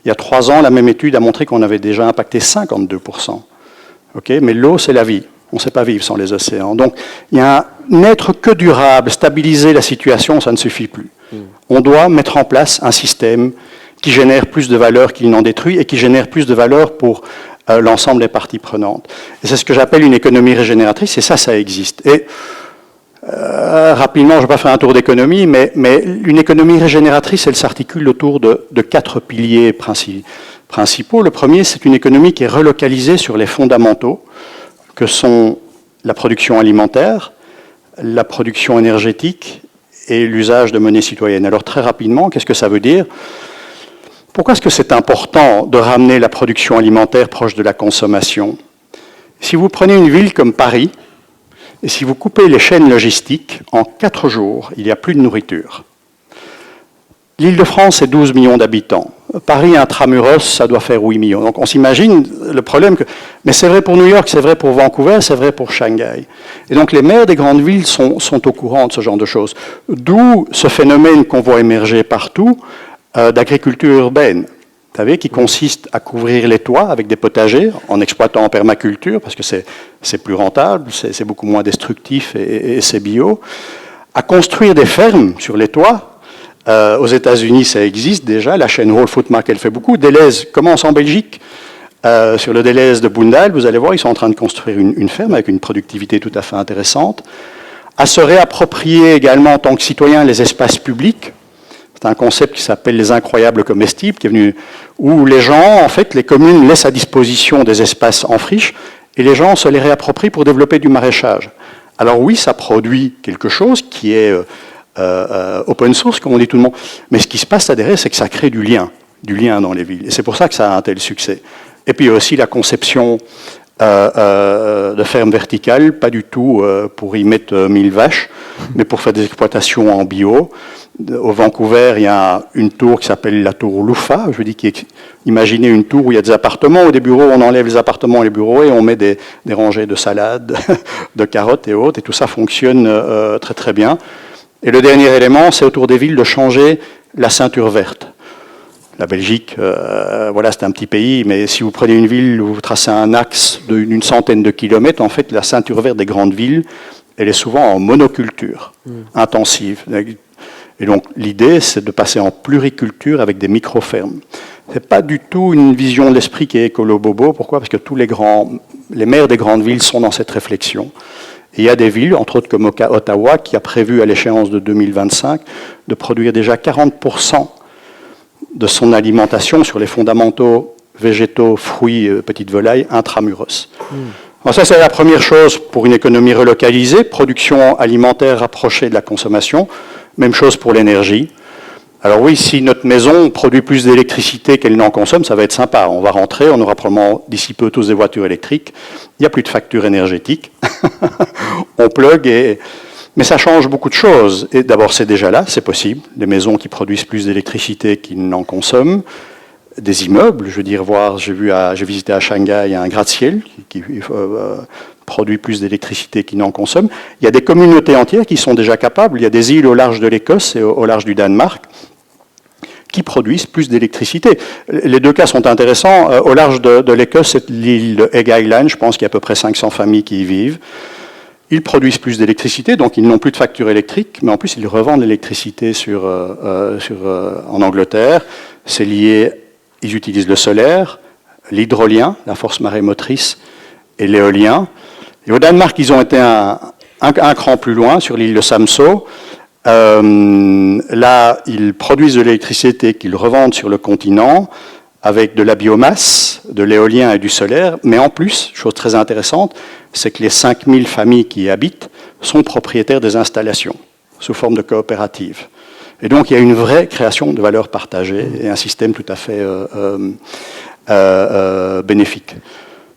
Il y a 3 ans, la même étude a montré qu'on avait déjà impacté 52%. Okay? Mais l'eau, c'est la vie. On ne sait pas vivre sans les océans. Donc, il y a n'être que durable, stabiliser la situation, ça ne suffit plus. On doit mettre en place un système qui génère plus de valeur qu'il n'en détruit et qui génère plus de valeur pour l'ensemble des parties prenantes. Et c'est ce que j'appelle une économie régénératrice, et ça existe. Et rapidement, je ne vais pas faire un tour d'économie, mais une économie régénératrice, elle s'articule autour de 4 piliers principaux. Le premier, c'est une économie qui est relocalisée sur les fondamentaux, que sont la production alimentaire, la production énergétique et l'usage de monnaie citoyenne. Alors très rapidement, qu'est-ce que ça veut dire? Pourquoi est-ce que c'est important de ramener la production alimentaire proche de la consommation? Si vous prenez une ville comme Paris, et si vous coupez les chaînes logistiques, en 4 jours, il n'y a plus de nourriture. L'Île-de-France, c'est 12 millions d'habitants. Paris intramuros, ça doit faire 8 millions. Donc on s'imagine le problème que... Mais c'est vrai pour New York, c'est vrai pour Vancouver, c'est vrai pour Shanghai. Et donc les maires des grandes villes sont au courant de ce genre de choses. D'où ce phénomène qu'on voit émerger partout d'agriculture urbaine. Vous savez, qui consiste à couvrir les toits avec des potagers en exploitant en permaculture, parce que c'est plus rentable, c'est beaucoup moins destructif et c'est bio. À construire des fermes sur les toits. Aux États-Unis, ça existe déjà. La chaîne Whole Foods Market fait beaucoup. Delhaize commence en Belgique. Sur le Delhaize de Boendal, vous allez voir, ils sont en train de construire une ferme avec une productivité tout à fait intéressante. À se réapproprier également en tant que citoyen les espaces publics. C'est un concept qui s'appelle les incroyables comestibles, qui est venu, où les gens, en fait, les communes laissent à disposition des espaces en friche et les gens se les réapproprient pour développer du maraîchage. Alors oui, ça produit quelque chose qui est open source, comme on dit tout le monde. Mais ce qui se passe là derrière, c'est que ça crée du lien dans les villes. Et c'est pour ça que ça a un tel succès. Et puis aussi la conception de fermes verticales, pas du tout pour y mettre 1000 vaches, mais pour faire des exploitations en bio. Au Vancouver, il y a une tour qui s'appelle la tour Loufa. Je dis imaginez une tour où il y a des appartements, ou des bureaux, on enlève les appartements et les bureaux et on met des rangées de salades, de carottes et autres, et tout ça fonctionne très très bien. Et le dernier élément, c'est autour des villes de changer la ceinture verte. La Belgique, voilà, c'est un petit pays, mais si vous prenez une ville où vous tracez un axe d'une centaine de kilomètres, en fait, la ceinture verte des grandes villes, elle est souvent en monoculture intensive. Et donc, l'idée, c'est de passer en pluriculture avec des micro-fermes. Ce n'est pas du tout une vision de l'esprit qui est écolo-bobo. Pourquoi? Parce que tous les maires des grandes villes sont dans cette réflexion. Et il y a des villes, entre autres comme Ottawa, qui a prévu à l'échéance de 2025 de produire déjà 40% de son alimentation sur les fondamentaux végétaux, fruits, petites volailles, intramuros. Alors ça, c'est la première chose pour une économie relocalisée, production alimentaire rapprochée de la consommation. Même chose pour l'énergie. Alors oui, si notre maison produit plus d'électricité qu'elle n'en consomme, ça va être sympa. On va rentrer, on aura probablement d'ici peu tous des voitures électriques. Il n'y a plus de facture énergétique. On plug Mais ça change beaucoup de choses. Et d'abord, c'est déjà là, c'est possible. Des maisons qui produisent plus d'électricité qu'ils n'en consomment. Des immeubles, je veux dire, j'ai visité à Shanghai un gratte-ciel qui produit plus d'électricité qu'ils n'en consomment. Il y a des communautés entières qui sont déjà capables. Il y a des îles au large de l'Écosse et au large du Danemark qui produisent plus d'électricité. Les deux cas sont intéressants. Au large de l'Écosse, c'est l'île de Egg Island, je pense qu'il y a à peu près 500 familles qui y vivent. Ils produisent plus d'électricité, donc ils n'ont plus de facture électrique, mais en plus ils revendent l'électricité en Angleterre. C'est lié, ils utilisent le solaire, l'hydrolien, la force marémotrice, et l'éolien. Et au Danemark, ils ont été un cran plus loin, sur l'île de Samsø. Là, ils produisent de l'électricité qu'ils revendent sur le continent avec de la biomasse, de l'éolien et du solaire. Mais en plus, chose très intéressante, c'est que les 5000 familles qui y habitent sont propriétaires des installations sous forme de coopérative. Et donc, il y a une vraie création de valeur partagée et un système tout à fait bénéfique.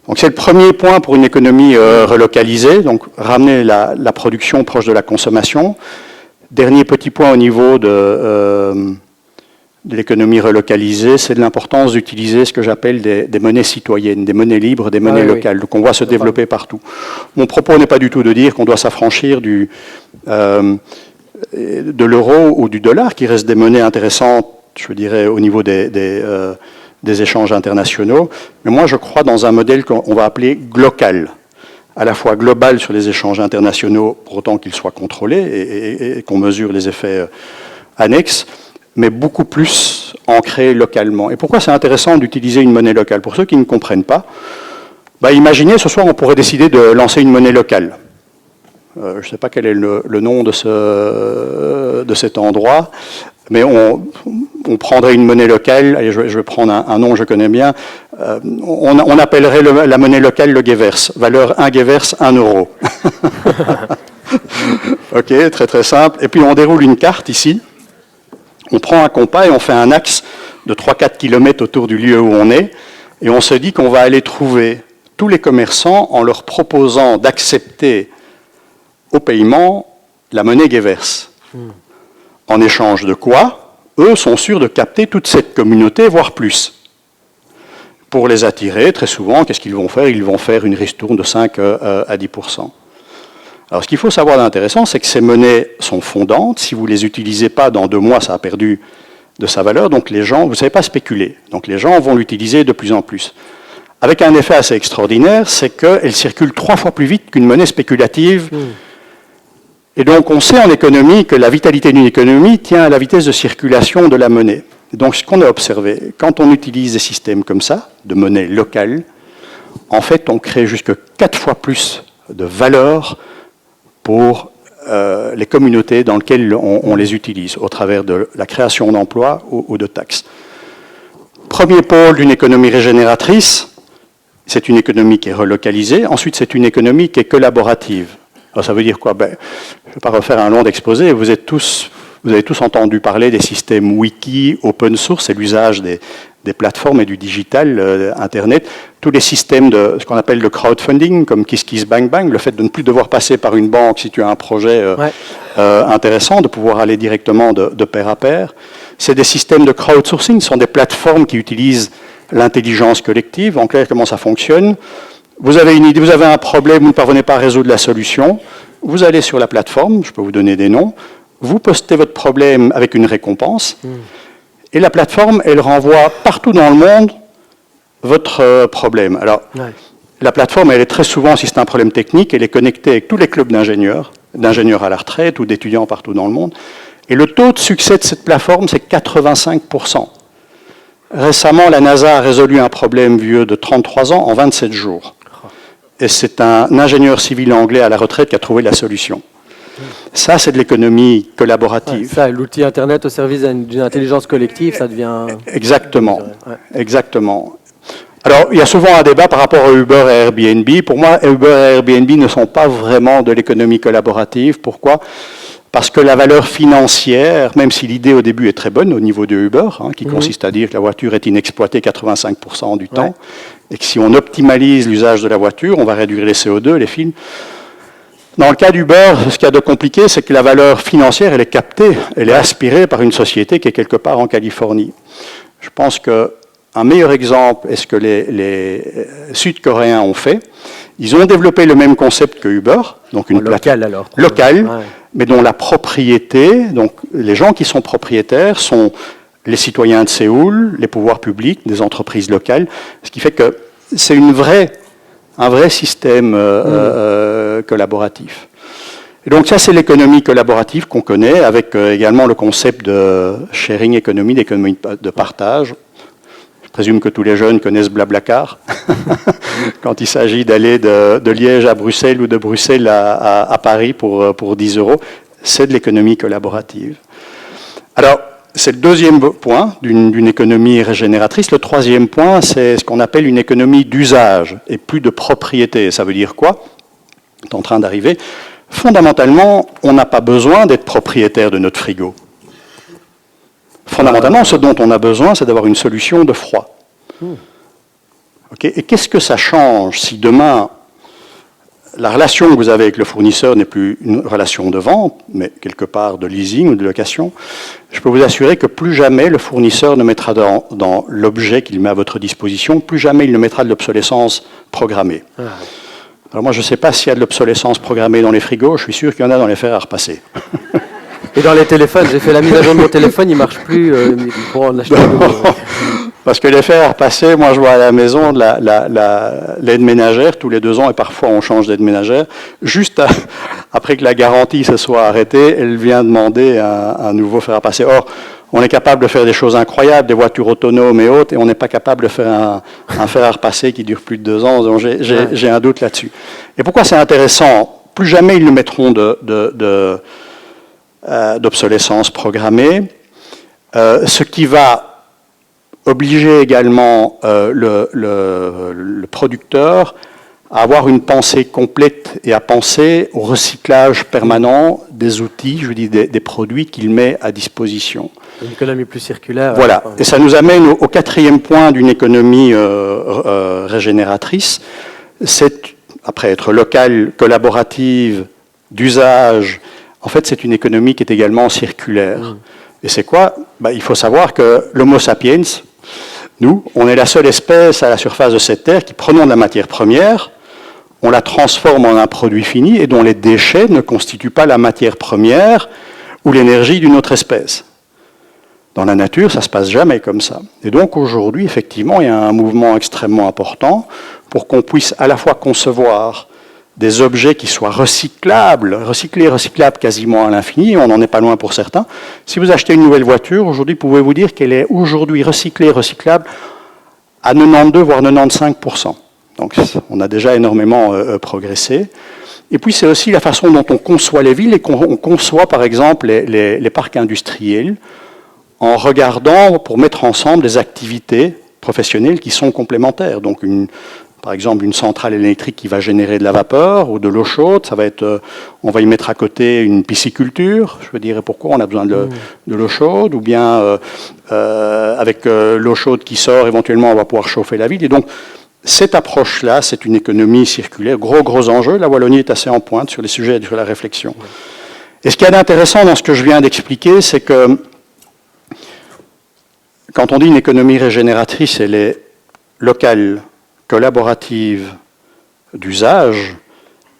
Donc, c'est le premier point pour une économie relocalisée, donc ramener la production proche de la consommation. Dernier petit point au niveau de l'économie relocalisée, c'est de l'importance d'utiliser ce que j'appelle des monnaies citoyennes, des monnaies libres, des monnaies locales, donc on voit se développer partout. Mon propos n'est pas du tout de dire qu'on doit s'affranchir de l'euro ou du dollar, qui restent des monnaies intéressantes, je dirais, au niveau des échanges internationaux. Mais moi, je crois dans un modèle qu'on va appeler glocal, à la fois global sur les échanges internationaux, pour autant qu'ils soient contrôlés et qu'on mesure les effets annexes, mais beaucoup plus ancré localement. Et pourquoi c'est intéressant d'utiliser une monnaie locale? Pour ceux qui ne comprennent pas, imaginez, ce soir, on pourrait décider de lancer une monnaie locale. Je ne sais pas quel est le nom de cet endroit, mais on prendrait une monnaie locale, allez, je vais prendre un nom que je connais bien, on appellerait la monnaie locale le Gevers, valeur 1 Gevers, 1 euro. Ok, très très simple. Et puis on déroule une carte ici, on prend un compas et on fait un axe de 3-4 km autour du lieu où on est, et on se dit qu'on va aller trouver tous les commerçants en leur proposant d'accepter au paiement la monnaie Gevers. En échange de quoi, eux sont sûrs de capter toute cette communauté, voire plus. Pour les attirer, très souvent, qu'est-ce qu'ils vont faire? Ils vont faire une ristourne de 5 à 10%. Alors, ce qu'il faut savoir d'intéressant, c'est que ces monnaies sont fondantes. Si vous ne les utilisez pas, dans 2 mois, ça a perdu de sa valeur. Donc, les gens, vous ne savez pas spéculer. Donc, les gens vont l'utiliser de plus en plus. Avec un effet assez extraordinaire, c'est qu'elle circule 3 fois plus vite qu'une monnaie spéculative. Et donc, on sait en économie que la vitalité d'une économie tient à la vitesse de circulation de la monnaie. Et donc, ce qu'on a observé, quand on utilise des systèmes comme ça, de monnaie locale, en fait, on crée jusque 4 fois plus de valeur pour les communautés dans lesquelles on les utilise, au travers de la création d'emplois ou de taxes. Premier pôle d'une économie régénératrice, c'est une économie qui est relocalisée. Ensuite, c'est une économie qui est collaborative. Alors, ça veut dire quoi? Je ne vais pas refaire un long exposé. Vous avez tous entendu parler des systèmes wiki, open source et l'usage des plateformes et du digital, Internet. Tous les systèmes de ce qu'on appelle le crowdfunding, comme KissKissBankBank, le fait de ne plus devoir passer par une banque si tu as un projet intéressant, de pouvoir aller directement de pair à pair. C'est des systèmes de crowdsourcing, ce sont des plateformes qui utilisent l'intelligence collective. En clair, comment ça fonctionne? Vous avez une idée, vous avez un problème, vous ne parvenez pas à résoudre la solution. Vous allez sur la plateforme, je peux vous donner des noms. Vous postez votre problème avec une récompense. Et la plateforme, elle renvoie partout dans le monde votre problème. Alors, la plateforme, elle est très souvent, si c'est un problème technique, elle est connectée avec tous les clubs d'ingénieurs à la retraite ou d'étudiants partout dans le monde. Et le taux de succès de cette plateforme, c'est 85%. Récemment, la NASA a résolu un problème vieux de 33 ans en 27 jours. Et c'est un ingénieur civil anglais à la retraite qui a trouvé la solution. Ça, c'est de l'économie collaborative. Ça, l'outil Internet au service d'une intelligence collective, ça devient... Exactement. Exactement. Alors, il y a souvent un débat par rapport à Uber et Airbnb. Pour moi, Uber et Airbnb ne sont pas vraiment de l'économie collaborative. Pourquoi? Parce que la valeur financière, même si l'idée au début est très bonne au niveau de Uber, qui consiste à dire que la voiture est inexploitée 85% du temps, et que si on optimalise l'usage de la voiture, on va réduire les CO2, les fils. Dans le cas d'Uber, ce qu'il y a de compliqué, c'est que la valeur financière, elle est captée, elle est aspirée par une société qui est quelque part en Californie. Je pense qu'un meilleur exemple est ce que les Sud-Coréens ont fait. Ils ont développé le même concept que Uber, donc une plateforme locale, mais dont la propriété, donc les gens qui sont propriétaires sont les citoyens de Séoul, les pouvoirs publics, des entreprises locales, ce qui fait que c'est un vrai système collaboratif. Et donc ça, c'est l'économie collaborative qu'on connaît, avec également le concept de sharing economy, d'économie de partage. Je présume que tous les jeunes connaissent Blablacar, quand il s'agit d'aller de Liège à Bruxelles ou de Bruxelles à Paris pour 10 €. C'est de l'économie collaborative. Alors, c'est le deuxième point d'une économie régénératrice. Le troisième point, c'est ce qu'on appelle une économie d'usage et plus de propriété. Ça veut dire quoi? C'est en train d'arriver. Fondamentalement, on n'a pas besoin d'être propriétaire de notre frigo. Fondamentalement, ce dont on a besoin, c'est d'avoir une solution de froid. Okay? Et qu'est-ce que ça change si demain, la relation que vous avez avec le fournisseur n'est plus une relation de vente, mais quelque part de leasing ou de location? Je peux vous assurer que plus jamais le fournisseur ne mettra dans l'objet qu'il met à votre disposition, plus jamais il ne mettra de l'obsolescence programmée. Alors moi, je ne sais pas s'il y a de l'obsolescence programmée dans les frigos, je suis sûr qu'il y en a dans les fers à repasser. Et dans les téléphones, j'ai fait la mise à jour de mon téléphone, il ne marche plus pour en acheter un nouveau. Parce que les fers à repasser, moi je vois à la maison l'aide ménagère, tous les 2 ans, et parfois on change d'aide ménagère. Juste après que la garantie se soit arrêtée, elle vient demander un nouveau fer à repasser. Or, on est capable de faire des choses incroyables, des voitures autonomes et autres, et on n'est pas capable de faire un fer à repasser qui dure plus de 2 ans. Donc j'ai un doute là-dessus. Et pourquoi c'est intéressant? Plus jamais ils ne mettront d'obsolescence programmée. ce qui va obliger également le producteur à avoir une pensée complète et à penser au recyclage permanent des outils, je veux dire des produits qu'il met à disposition. Une économie plus circulaire. Voilà, et ça nous amène au quatrième point d'une économie régénératrice. C'est, après être locale, collaborative, d'usage, en fait c'est une économie qui est également circulaire. Et c'est quoi? Il faut savoir que l'Homo sapiens, nous, on est la seule espèce à la surface de cette Terre qui prenons de la matière première, on la transforme en un produit fini et dont les déchets ne constituent pas la matière première ou l'énergie d'une autre espèce. Dans la nature, ça ne se passe jamais comme ça. Et donc aujourd'hui, effectivement, il y a un mouvement extrêmement important pour qu'on puisse à la fois concevoir des objets qui soient recyclables, recyclables quasiment à l'infini, on n'en est pas loin pour certains. Si vous achetez une nouvelle voiture, aujourd'hui, pouvez-vous dire qu'elle est aujourd'hui recyclable à 92 voire 95%. Donc on a déjà énormément progressé. Et puis c'est aussi la façon dont on conçoit les villes et qu'on conçoit par exemple les parcs industriels en regardant pour mettre ensemble des activités professionnelles qui sont complémentaires. Donc par exemple une centrale électrique qui va générer de la vapeur ou de l'eau chaude, ça va être, on va y mettre à côté une pisciculture, je veux dire pourquoi on a besoin de l'eau chaude, ou bien avec l'eau chaude qui sort, éventuellement on va pouvoir chauffer la ville. Et donc cette approche-là, c'est une économie circulaire, gros enjeu. La Wallonie est assez en pointe sur les sujets et sur la réflexion. Et ce qu'il y a d'intéressant dans ce que je viens d'expliquer, c'est que quand on dit une économie régénératrice, elle est locale, collaborative, d'usage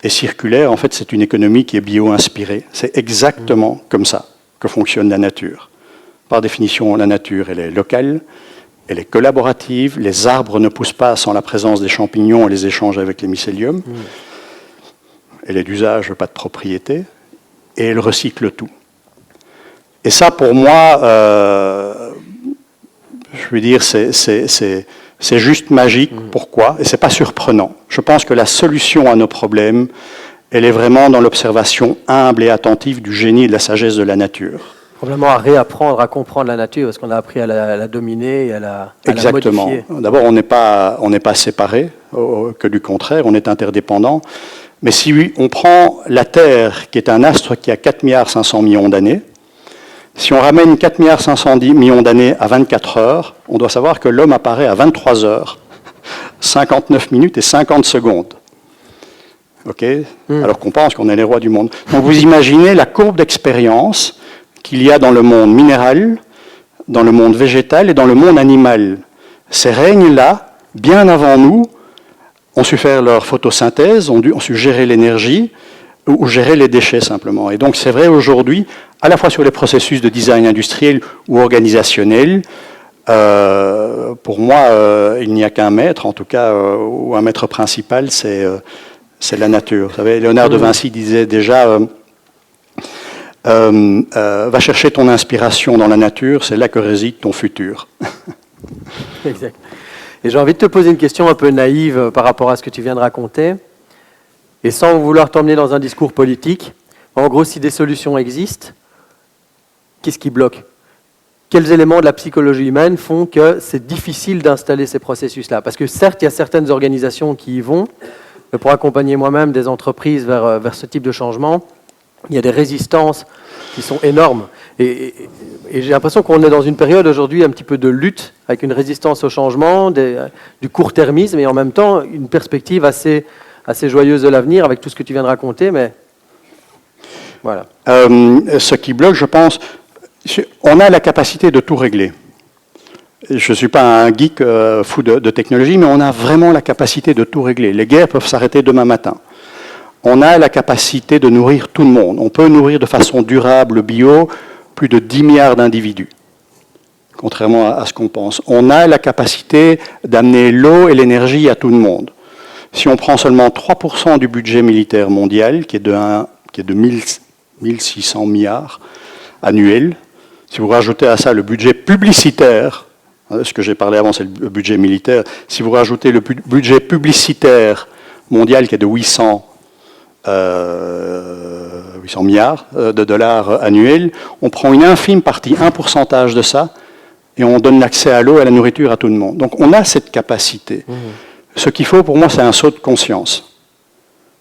et circulaire. En fait, c'est une économie qui est bio-inspirée. C'est exactement comme ça que fonctionne la nature. Par définition, la nature, elle est locale, elle est collaborative, les arbres ne poussent pas sans la présence des champignons et les échanges avec les mycéliums. Elle est d'usage, pas de propriété, et elle recycle tout. Et ça, pour moi, je veux dire, c'est juste magique. Pourquoi? Et c'est pas surprenant. Je pense que la solution à nos problèmes, elle est vraiment dans l'observation humble et attentive du génie et de la sagesse de la nature. Probablement à réapprendre à comprendre la nature, parce qu'on a appris à la dominer et à la modifier. D'abord, on n'est pas séparés, que du contraire, on est interdépendants. Mais si on prend la Terre, qui est un astre qui a 4,5 milliards d'années, si on ramène 4,5 milliards d'années à 24 heures, on doit savoir que l'homme apparaît à 23 heures, 59 minutes et 50 secondes. Okay? Alors qu'on pense qu'on est les rois du monde. Donc vous imaginez la courbe d'expérience qu'il y a dans le monde minéral, dans le monde végétal et dans le monde animal. Ces règnes-là, bien avant nous, ont su faire leur photosynthèse, ont su gérer l'énergie ou gérer les déchets simplement. Et donc c'est vrai aujourd'hui, à la fois sur les processus de design industriel ou organisationnel, pour moi, il n'y a qu'un maître, en tout cas, ou un maître principal, c'est la nature. Vous savez, Léonard de Vinci disait déjà... va chercher ton inspiration dans la nature, c'est là que réside ton futur. Exact. Et j'ai envie de te poser une question un peu naïve par rapport à ce que tu viens de raconter, et sans vouloir t'emmener dans un discours politique. En gros, si des solutions existent, qu'est-ce qui bloque? Quels éléments de la psychologie humaine font que c'est difficile d'installer ces processus-là? Parce que certes, il y a certaines organisations qui y vont, mais pour accompagner moi-même des entreprises vers ce type de changement, il y a des résistances qui sont énormes. Et j'ai l'impression qu'on est dans une période aujourd'hui un petit peu de lutte, avec une résistance au changement, du court-termisme, et en même temps une perspective assez joyeuse de l'avenir, avec tout ce que tu viens de raconter. Mais voilà. Ce qui bloque, je pense, on a la capacité de tout régler. Je ne suis pas un geek fou de technologie, mais on a vraiment la capacité de tout régler. Les guerres peuvent s'arrêter demain matin. On a la capacité de nourrir tout le monde. On peut nourrir de façon durable, bio, plus de 10 milliards d'individus, contrairement à ce qu'on pense. On a la capacité d'amener l'eau et l'énergie à tout le monde. Si on prend seulement 3% du budget militaire mondial, qui est de 1600 milliards annuels, si vous rajoutez à ça le budget publicitaire, ce que j'ai parlé avant, c'est le budget militaire, si vous rajoutez le budget publicitaire mondial qui est de 800 800 milliards de dollars annuels, on prend une infime partie, un pourcentage de ça, et on donne l'accès à l'eau et à la nourriture à tout le monde. Donc on a cette capacité. Ce qu'il faut pour moi, c'est un saut de conscience.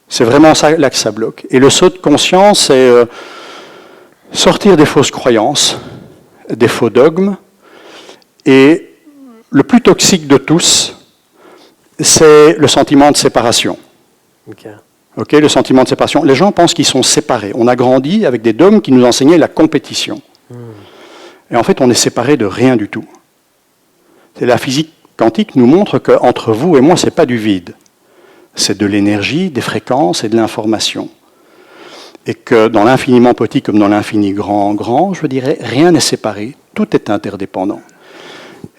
C'est vraiment ça, là que ça bloque. Et le saut de conscience, c'est sortir des fausses croyances, des faux dogmes, et le plus toxique de tous, c'est le sentiment de séparation. Okay, le sentiment de séparation. Les gens pensent qu'ils sont séparés. On a grandi avec des dogmes qui nous enseignaient la compétition. Et en fait, on est séparés de rien du tout. La physique quantique nous montre qu'entre vous et moi, ce n'est pas du vide. C'est de l'énergie, des fréquences et de l'information. Et que dans l'infiniment petit comme dans l'infini grand, je dirais, rien n'est séparé, tout est interdépendant.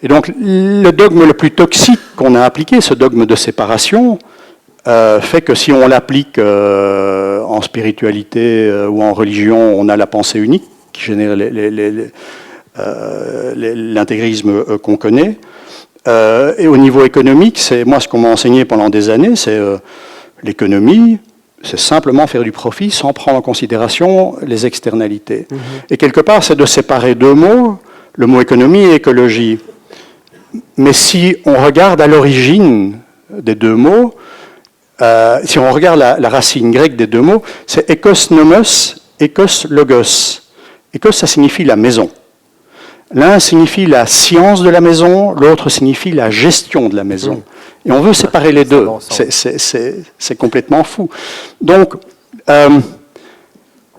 Et donc, le dogme le plus toxique qu'on a appliqué, ce dogme de séparation, fait que si on l'applique en spiritualité ou en religion, on a la pensée unique qui génère l'intégrisme qu'on connaît. Et au niveau économique, c'est moi ce qu'on m'a enseigné pendant des années, c'est l'économie, c'est simplement faire du profit sans prendre en considération les externalités. Et quelque part, c'est de séparer deux mots, le mot économie et écologie. Mais si on regarde à l'origine des deux mots, si on regarde la racine grecque des deux mots, c'est ekos nomos, ekos logos. Ekos, ça signifie la maison. L'un signifie la science de la maison, l'autre signifie la gestion de la maison. Et on veut séparer les deux. C'est complètement fou. Donc,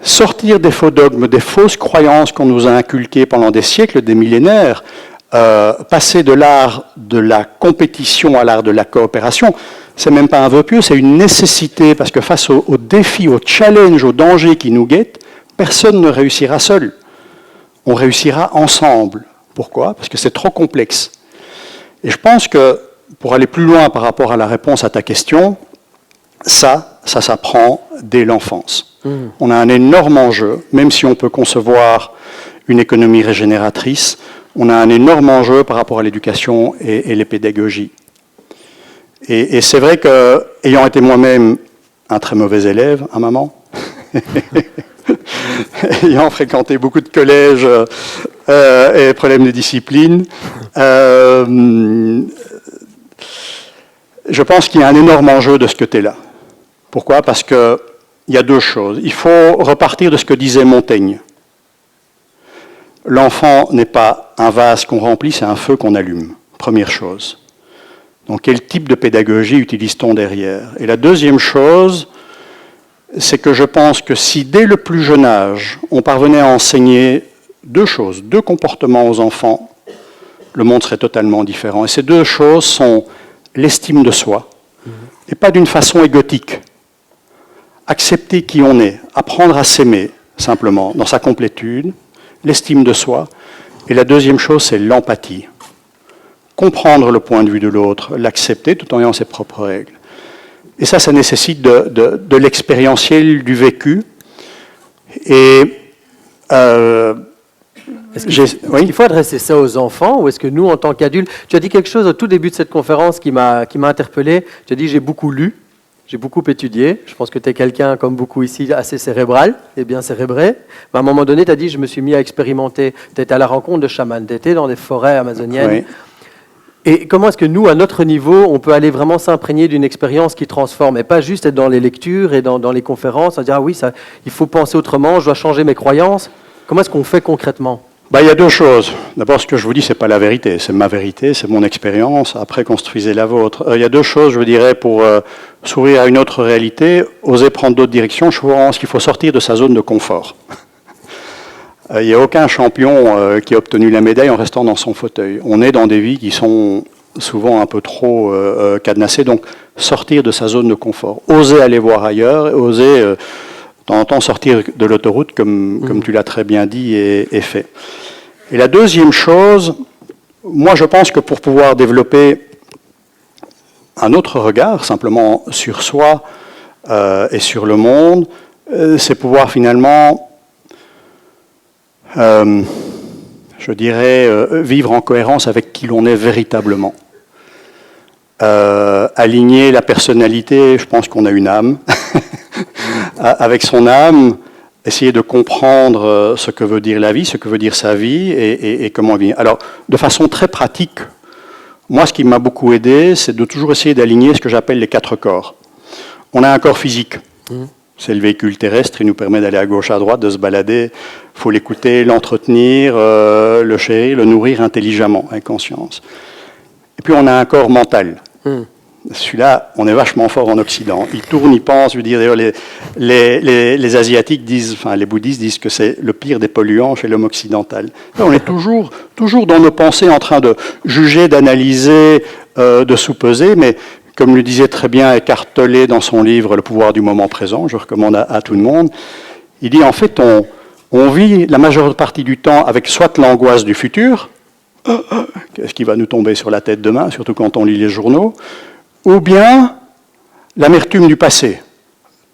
sortir des faux dogmes, des fausses croyances qu'on nous a inculquées pendant des siècles, des millénaires, passer de l'art de la compétition à l'art de la coopération, c'est même pas un vœu pieux, c'est une nécessité, parce que face aux défis, aux challenges, aux dangers qui nous guettent, personne ne réussira seul. On réussira ensemble. Pourquoi? Parce que c'est trop complexe. Et je pense que, pour aller plus loin par rapport à la réponse à ta question, ça s'apprend dès l'enfance. On a un énorme enjeu, même si on peut concevoir une économie régénératrice, on a un énorme enjeu par rapport à l'éducation et les pédagogies. Et c'est vrai que, ayant été moi-même un très mauvais élève, hein, maman, ayant fréquenté beaucoup de collèges et problèmes de discipline, je pense qu'il y a un énorme enjeu de ce côté-là. Pourquoi? Parce qu'il y a deux choses. Il faut repartir de ce que disait Montaigne. L'enfant n'est pas un vase qu'on remplit, c'est un feu qu'on allume. Première chose. Donc, quel type de pédagogie utilise-t-on derrière? Et la deuxième chose, c'est que je pense que si dès le plus jeune âge, on parvenait à enseigner deux choses, deux comportements aux enfants, le monde serait totalement différent. Et ces deux choses sont l'estime de soi, et pas d'une façon égotique. Accepter qui on est, apprendre à s'aimer, simplement, dans sa complétude, l'estime de soi. Et la deuxième chose, c'est l'empathie. Comprendre le point de vue de l'autre, l'accepter tout en ayant ses propres règles. Et ça nécessite de l'expérientiel, du vécu. Et est-ce qu'il faut adresser ça aux enfants ou est-ce que nous, en tant qu'adultes, tu as dit quelque chose au tout début de cette conférence qui m'a interpellé. Tu as dit j'ai beaucoup lu, j'ai beaucoup étudié. Je pense que tu es quelqu'un, comme beaucoup ici, assez cérébral et bien cérébré. Mais à un moment donné, tu as dit je me suis mis à expérimenter. Tu étais à la rencontre de chamans, tu étais dans des forêts amazoniennes. Oui. Et comment est-ce que nous, à notre niveau, on peut aller vraiment s'imprégner d'une expérience qui transforme et pas juste être dans les lectures et dans les conférences, à dire ah oui, ça, il faut penser autrement, je dois changer mes croyances. Comment est-ce qu'on fait concrètement? Il y a deux choses. D'abord, ce que je vous dis, ce n'est pas la vérité, c'est ma vérité, c'est mon expérience. Après, construisez la vôtre. Il y a deux choses, je dirais, pour s'ouvrir à une autre réalité, oser prendre d'autres directions. Je pense qu'il faut sortir de sa zone de confort. Il n'y a aucun champion qui a obtenu la médaille en restant dans son fauteuil. On est dans des vies qui sont souvent un peu trop cadenassées, donc sortir de sa zone de confort. Oser aller voir ailleurs, oser de temps en temps sortir de l'autoroute, comme tu l'as très bien dit et fait. Et la deuxième chose, moi je pense que pour pouvoir développer un autre regard, simplement sur soi et sur le monde, c'est pouvoir finalement... je dirais, vivre en cohérence avec qui l'on est véritablement. Aligner la personnalité, je pense qu'on a une âme. Avec son âme, essayer de comprendre ce que veut dire la vie, ce que veut dire sa vie et comment vivre. Alors, de façon très pratique, moi, ce qui m'a beaucoup aidé, c'est de toujours essayer d'aligner ce que j'appelle les 4 corps. On a un corps physique. C'est le véhicule terrestre, il nous permet d'aller à gauche, à droite, de se balader. Il faut l'écouter, l'entretenir, le chérir, le nourrir intelligemment, avec conscience. Et puis on a un corps mental. Celui-là, on est vachement fort en Occident. Il tourne, il pense. Je veux dire, d'ailleurs, les Asiatiques disent, enfin les bouddhistes disent que c'est le pire des polluants chez l'homme occidental. Là, on est toujours dans nos pensées en train de juger, d'analyser, de sous-peser, mais comme le disait très bien Eckhart Tolle dans son livre « Le pouvoir du moment présent », je recommande à tout le monde, il dit en fait on vit la majeure partie du temps avec soit l'angoisse du futur, qu'est-ce qui va nous tomber sur la tête demain, surtout quand on lit les journaux, ou bien l'amertume du passé,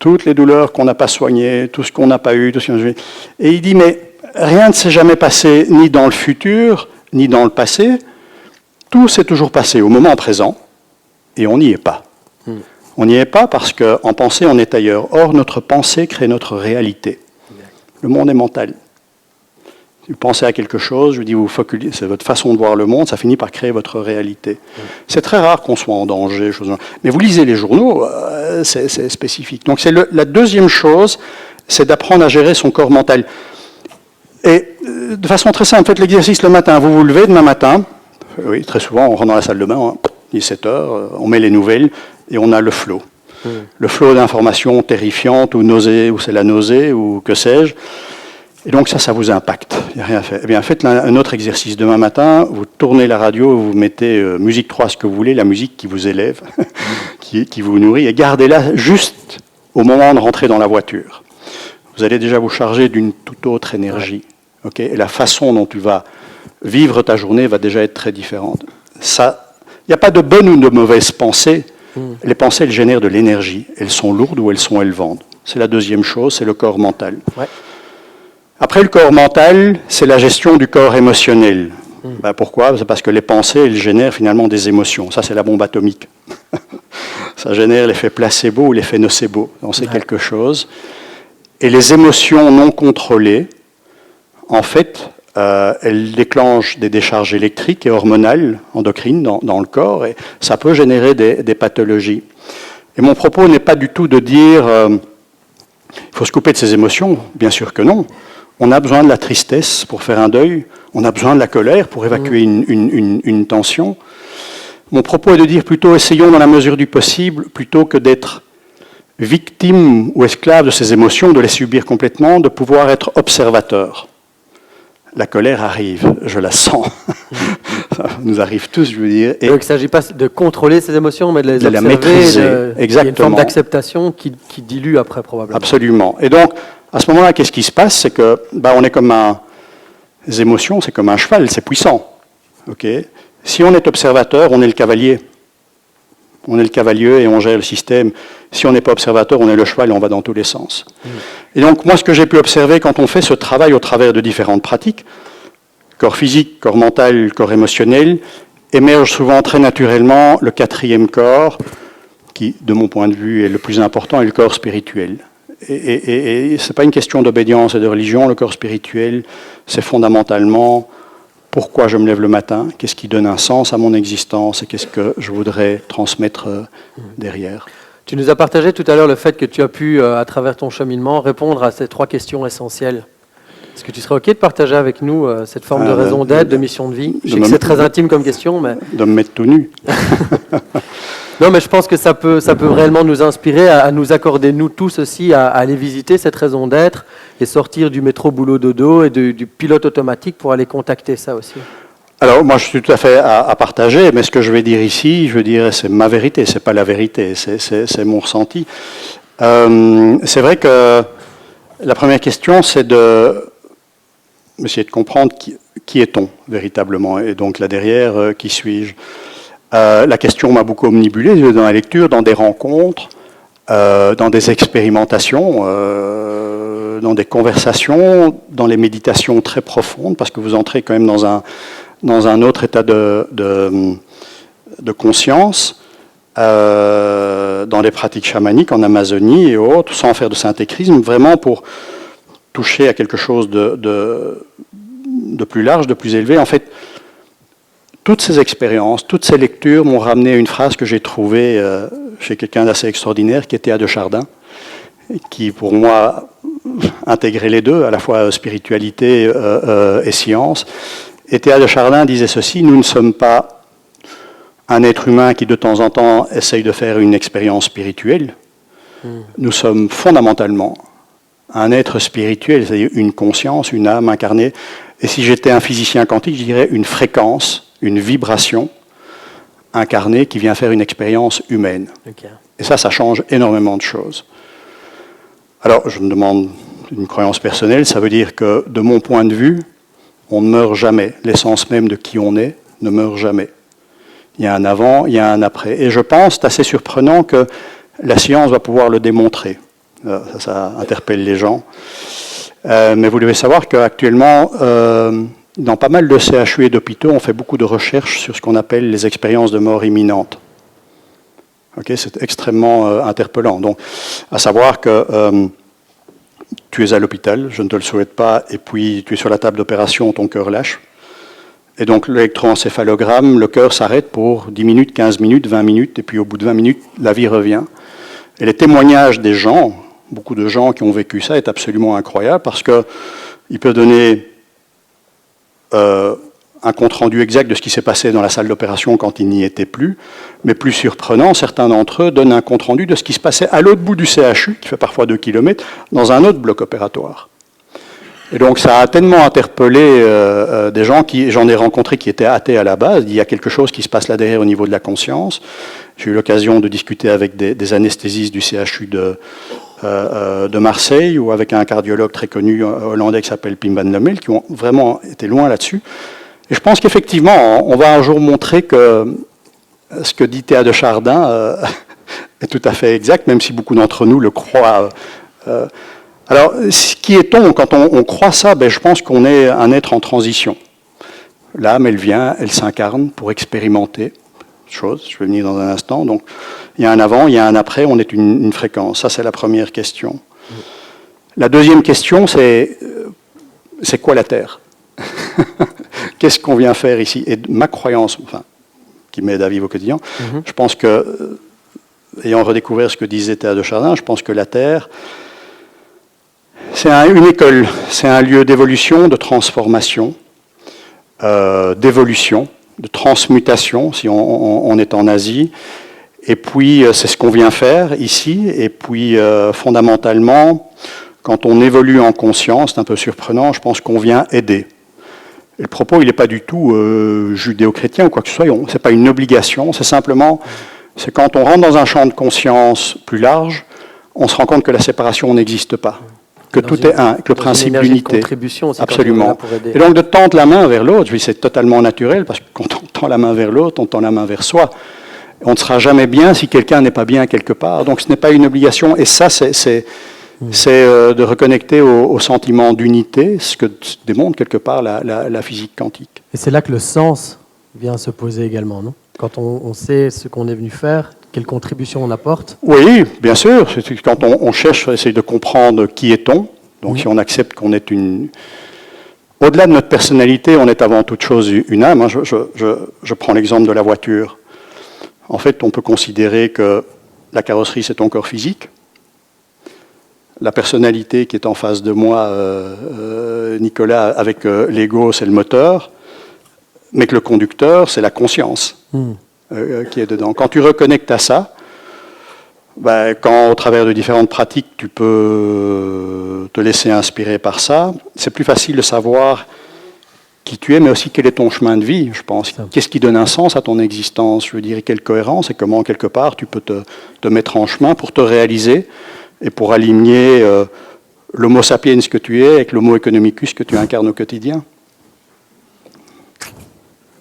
toutes les douleurs qu'on n'a pas soignées, tout ce qu'on n'a pas eu, tout ce qu'on a eu. Et il dit mais rien ne s'est jamais passé ni dans le futur, ni dans le passé, tout s'est toujours passé au moment présent. Et on n'y est pas. On n'y est pas parce qu'en pensée, on est ailleurs. Or, notre pensée crée notre réalité. Le monde est mental. Vous pensez à quelque chose, je vous dis, c'est votre façon de voir le monde, ça finit par créer votre réalité. C'est très rare qu'on soit en danger. Mais vous lisez les journaux, c'est spécifique. Donc, la deuxième chose, c'est d'apprendre à gérer son corps mental. Et de façon très simple, faites l'exercice le matin. Vous vous levez demain matin. Oui, très souvent, on rentre dans la salle de bain. 17h, on met les nouvelles et on a le flot. Le flot d'informations terrifiantes ou nausées, ou c'est la nausée, ou que sais-je. Et donc ça vous impacte. Il n'y a rien à faire. Eh bien, faites un autre exercice. Demain matin, vous tournez la radio, vous mettez musique 3, ce que vous voulez, la musique qui vous élève, qui vous nourrit, et gardez-la juste au moment de rentrer dans la voiture. Vous allez déjà vous charger d'une toute autre énergie. Okay, et la façon dont tu vas vivre ta journée va déjà être très différente. Il n'y a pas de bonnes ou de mauvaises pensées. Les pensées, elles génèrent de l'énergie. Elles sont lourdes ou elles sont élevantes. C'est la deuxième chose, c'est le corps mental. Après le corps mental, c'est la gestion du corps émotionnel. Pourquoi ? C'est parce que les pensées, elles génèrent finalement des émotions. Ça, c'est la bombe atomique. Ça génère l'effet placebo ou l'effet nocebo. Donc, c'est quelque chose. Et les émotions non contrôlées, en fait, elle déclenche des décharges électriques et hormonales, endocrines dans le corps, et ça peut générer des pathologies. Et mon propos n'est pas du tout de dire il faut se couper de ses émotions, bien sûr que non. On a besoin de la tristesse pour faire un deuil, on a besoin de la colère pour évacuer une tension. Mon propos est de dire plutôt essayons dans la mesure du possible, plutôt que d'être victime ou esclave de ces émotions, de les subir complètement, de pouvoir être observateur. La colère arrive, je la sens. Ça nous arrive tous, je veux dire. Et donc il ne s'agit pas de contrôler ces émotions, mais de les observer. La maîtriser, exactement. Il y a une forme d'acceptation qui dilue après, probablement. Absolument. Et donc, à ce moment-là, qu'est-ce qui se passe ? C'est que on est comme les émotions, c'est comme un cheval, c'est puissant. Okay ? Si on est observateur, on est le cavalier. On est le cavalier et on gère le système. Si on n'est pas observateur, on est le cheval et on va dans tous les sens. Et donc, moi, ce que j'ai pu observer quand on fait ce travail au travers de différentes pratiques, corps physique, corps mental, corps émotionnel, émerge souvent très naturellement le quatrième corps, qui, de mon point de vue, est le plus important, est le corps spirituel. Et ce n'est pas une question d'obédience et de religion, le corps spirituel, c'est fondamentalement pourquoi je me lève le matin, qu'est-ce qui donne un sens à mon existence et qu'est-ce que je voudrais transmettre derrière. Tu nous as partagé tout à l'heure le fait que tu as pu, à travers ton cheminement, répondre à ces 3 questions essentielles. Est-ce que tu serais OK de partager avec nous cette forme de raison d'être, de mission de vie ? Je sais que c'est très intime comme question, mais... De me mettre tout nu. Non, mais je pense que ça peut réellement nous inspirer à nous accorder, nous tous aussi, à aller visiter cette raison d'être et sortir du métro boulot dodo et du pilote automatique pour aller contacter ça aussi. Alors, moi, je suis tout à fait à partager, mais ce que je vais dire ici, je veux dire, c'est ma vérité, c'est pas la vérité, c'est mon ressenti. C'est vrai que la première question, c'est d'essayer de comprendre qui est-on véritablement, et donc là derrière, qui suis-je ? La question m'a beaucoup omnibulé dans la lecture, dans des rencontres, dans des expérimentations, dans des conversations, dans les méditations très profondes, parce que vous entrez quand même dans un autre état de conscience, dans les pratiques chamaniques en Amazonie et autres, sans faire de synthécrisme, vraiment pour toucher à quelque chose de plus large, de plus élevé. En fait, toutes ces expériences, toutes ces lectures m'ont ramené à une phrase que j'ai trouvée chez quelqu'un d'assez extraordinaire, qui était Théa de Chardin, qui pour moi intégrait les deux, à la fois spiritualité et science. Et Théa de Chardin disait ceci: nous ne sommes pas un être humain qui de temps en temps essaye de faire une expérience spirituelle. Nous sommes fondamentalement un être spirituel, c'est-à-dire une conscience, une âme incarnée. Et si j'étais un physicien quantique, je dirais une fréquence, une vibration incarnée qui vient faire une expérience humaine. Okay. Et ça change énormément de choses. Alors, je me demande une croyance personnelle, ça veut dire que, de mon point de vue, on ne meurt jamais. L'essence même de qui on est ne meurt jamais. Il y a un avant, il y a un après. Et je pense, c'est assez surprenant que la science va pouvoir le démontrer. Ça interpelle les gens. Mais vous devez savoir qu'actuellement, dans pas mal de CHU et d'hôpitaux, on fait beaucoup de recherches sur ce qu'on appelle les expériences de mort imminente. Okay, c'est extrêmement interpellant. Donc, à savoir que tu es à l'hôpital, je ne te le souhaite pas, et puis tu es sur la table d'opération, ton cœur lâche. Et donc l'électroencéphalogramme, le cœur s'arrête pour 10 minutes, 15 minutes, 20 minutes, et puis au bout de 20 minutes, la vie revient. Et les témoignages des gens, beaucoup de gens qui ont vécu ça, est absolument incroyable, parce qu'il peut donner un compte-rendu exact de ce qui s'est passé dans la salle d'opération quand il n'y était plus, mais plus surprenant, certains d'entre eux donnent un compte-rendu de ce qui se passait à l'autre bout du CHU, qui fait parfois 2 km, dans un autre bloc opératoire. Et donc ça a tellement interpellé des gens j'en ai rencontré qui étaient athées à la base. Il y a quelque chose qui se passe là derrière au niveau de la conscience. J'ai eu l'occasion de discuter avec des anesthésistes du CHU de Marseille, ou avec un cardiologue très connu hollandais qui s'appelle Pim van Lommel, qui ont vraiment été loin là-dessus. Et je pense qu'effectivement, on va un jour montrer que ce que dit Théa de Chardin est tout à fait exact, même si beaucoup d'entre nous le croient. Alors, qui est-on quand on croit ça? Je pense qu'on est un être en transition. L'âme, elle vient, elle s'incarne pour expérimenter chose. Je vais venir dans un instant. Donc, il y a un avant, il y a un après, on est une fréquence. Ça, c'est la première question. La deuxième question, c'est quoi la Terre? Qu'est-ce qu'on vient faire ici? Et ma croyance, qui m'aide à vivre au quotidien, je pense que, ayant redécouvert ce que disait Théa de Chardin, je pense que la Terre, c'est une école, c'est un lieu d'évolution, de transformation, d'évolution, de transmutation, si on est en Asie. Et puis, c'est ce qu'on vient faire ici. Et puis, fondamentalement, quand on évolue en conscience, c'est un peu surprenant, je pense qu'on vient aider. Et le propos, il n'est pas du tout judéo-chrétien ou quoi que ce soit. Ce n'est pas une obligation, c'est simplement, c'est quand on rentre dans un champ de conscience plus large, on se rend compte que la séparation n'existe pas. Que tout est un, que le principe d'unité. Absolument. Et donc de tendre la main vers l'autre, c'est totalement naturel, parce que quand on tend la main vers l'autre, on tend la main vers soi. On ne sera jamais bien si quelqu'un n'est pas bien quelque part. Donc ce n'est pas une obligation. Et ça, c'est de reconnecter au sentiment d'unité, ce que démontre quelque part la physique quantique. Et c'est là que le sens vient se poser également, non? Quand on sait ce qu'on est venu faire, quelle contribution on apporte? Oui, bien sûr. Quand on cherche à essayer de comprendre qui est-on, donc si on accepte qu'on est une... Au-delà de notre personnalité, on est avant toute chose une âme. Hein. Je prends l'exemple de la voiture. En fait, on peut considérer que la carrosserie, c'est ton corps physique. La personnalité qui est en face de moi, Nicolas, avec l'ego, c'est le moteur. Mais que le conducteur, c'est la conscience. Qui est dedans. Quand tu reconnectes à ça, quand au travers de différentes pratiques, tu peux te laisser inspirer par ça, c'est plus facile de savoir qui tu es, mais aussi quel est ton chemin de vie, je pense. Qu'est-ce qui donne un sens à ton existence? Je veux dire, quelle cohérence et comment, quelque part, tu peux te mettre en chemin pour te réaliser et pour aligner l'homo sapiens que tu es avec l'homo economicus que tu incarnes au quotidien.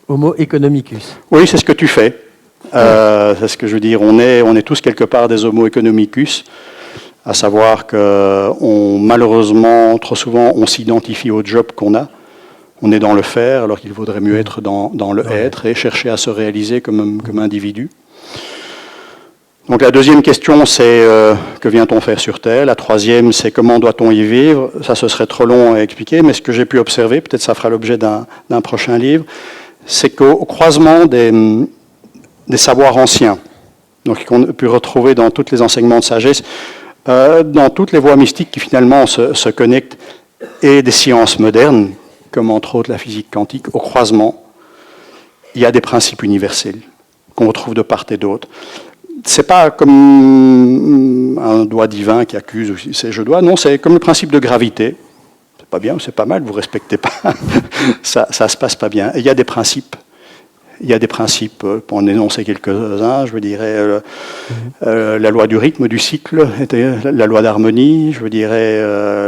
Homo economicus. Oui, c'est ce que tu fais. C'est ce que je veux dire. On est tous quelque part des homo economicus, à savoir que malheureusement, trop souvent, on s'identifie au job qu'on a. On est dans le faire, alors qu'il vaudrait mieux être dans le être et chercher à se réaliser comme individu. Donc la deuxième question, c'est que vient-on faire sur Terre? La troisième, c'est comment doit-on y vivre? Ça, ce serait trop long à expliquer, mais ce que j'ai pu observer, peut-être ça fera l'objet d'un prochain livre, c'est qu'au croisement des savoirs anciens, donc qu'on a pu retrouver dans tous les enseignements de sagesse, dans toutes les voies mystiques qui finalement se connectent, et des sciences modernes, comme entre autres la physique quantique, au croisement, il y a des principes universels qu'on retrouve de part et d'autre. C'est pas comme un doigt divin qui accuse, ou c'est je dois, non, c'est comme le principe de gravité. C'est pas bien ou c'est pas mal, vous respectez pas, ça se passe pas bien. Et il y a des principes. Il y a des principes, pour en énoncer quelques-uns, je dirais la loi du rythme, du cycle, la loi d'harmonie, je dirais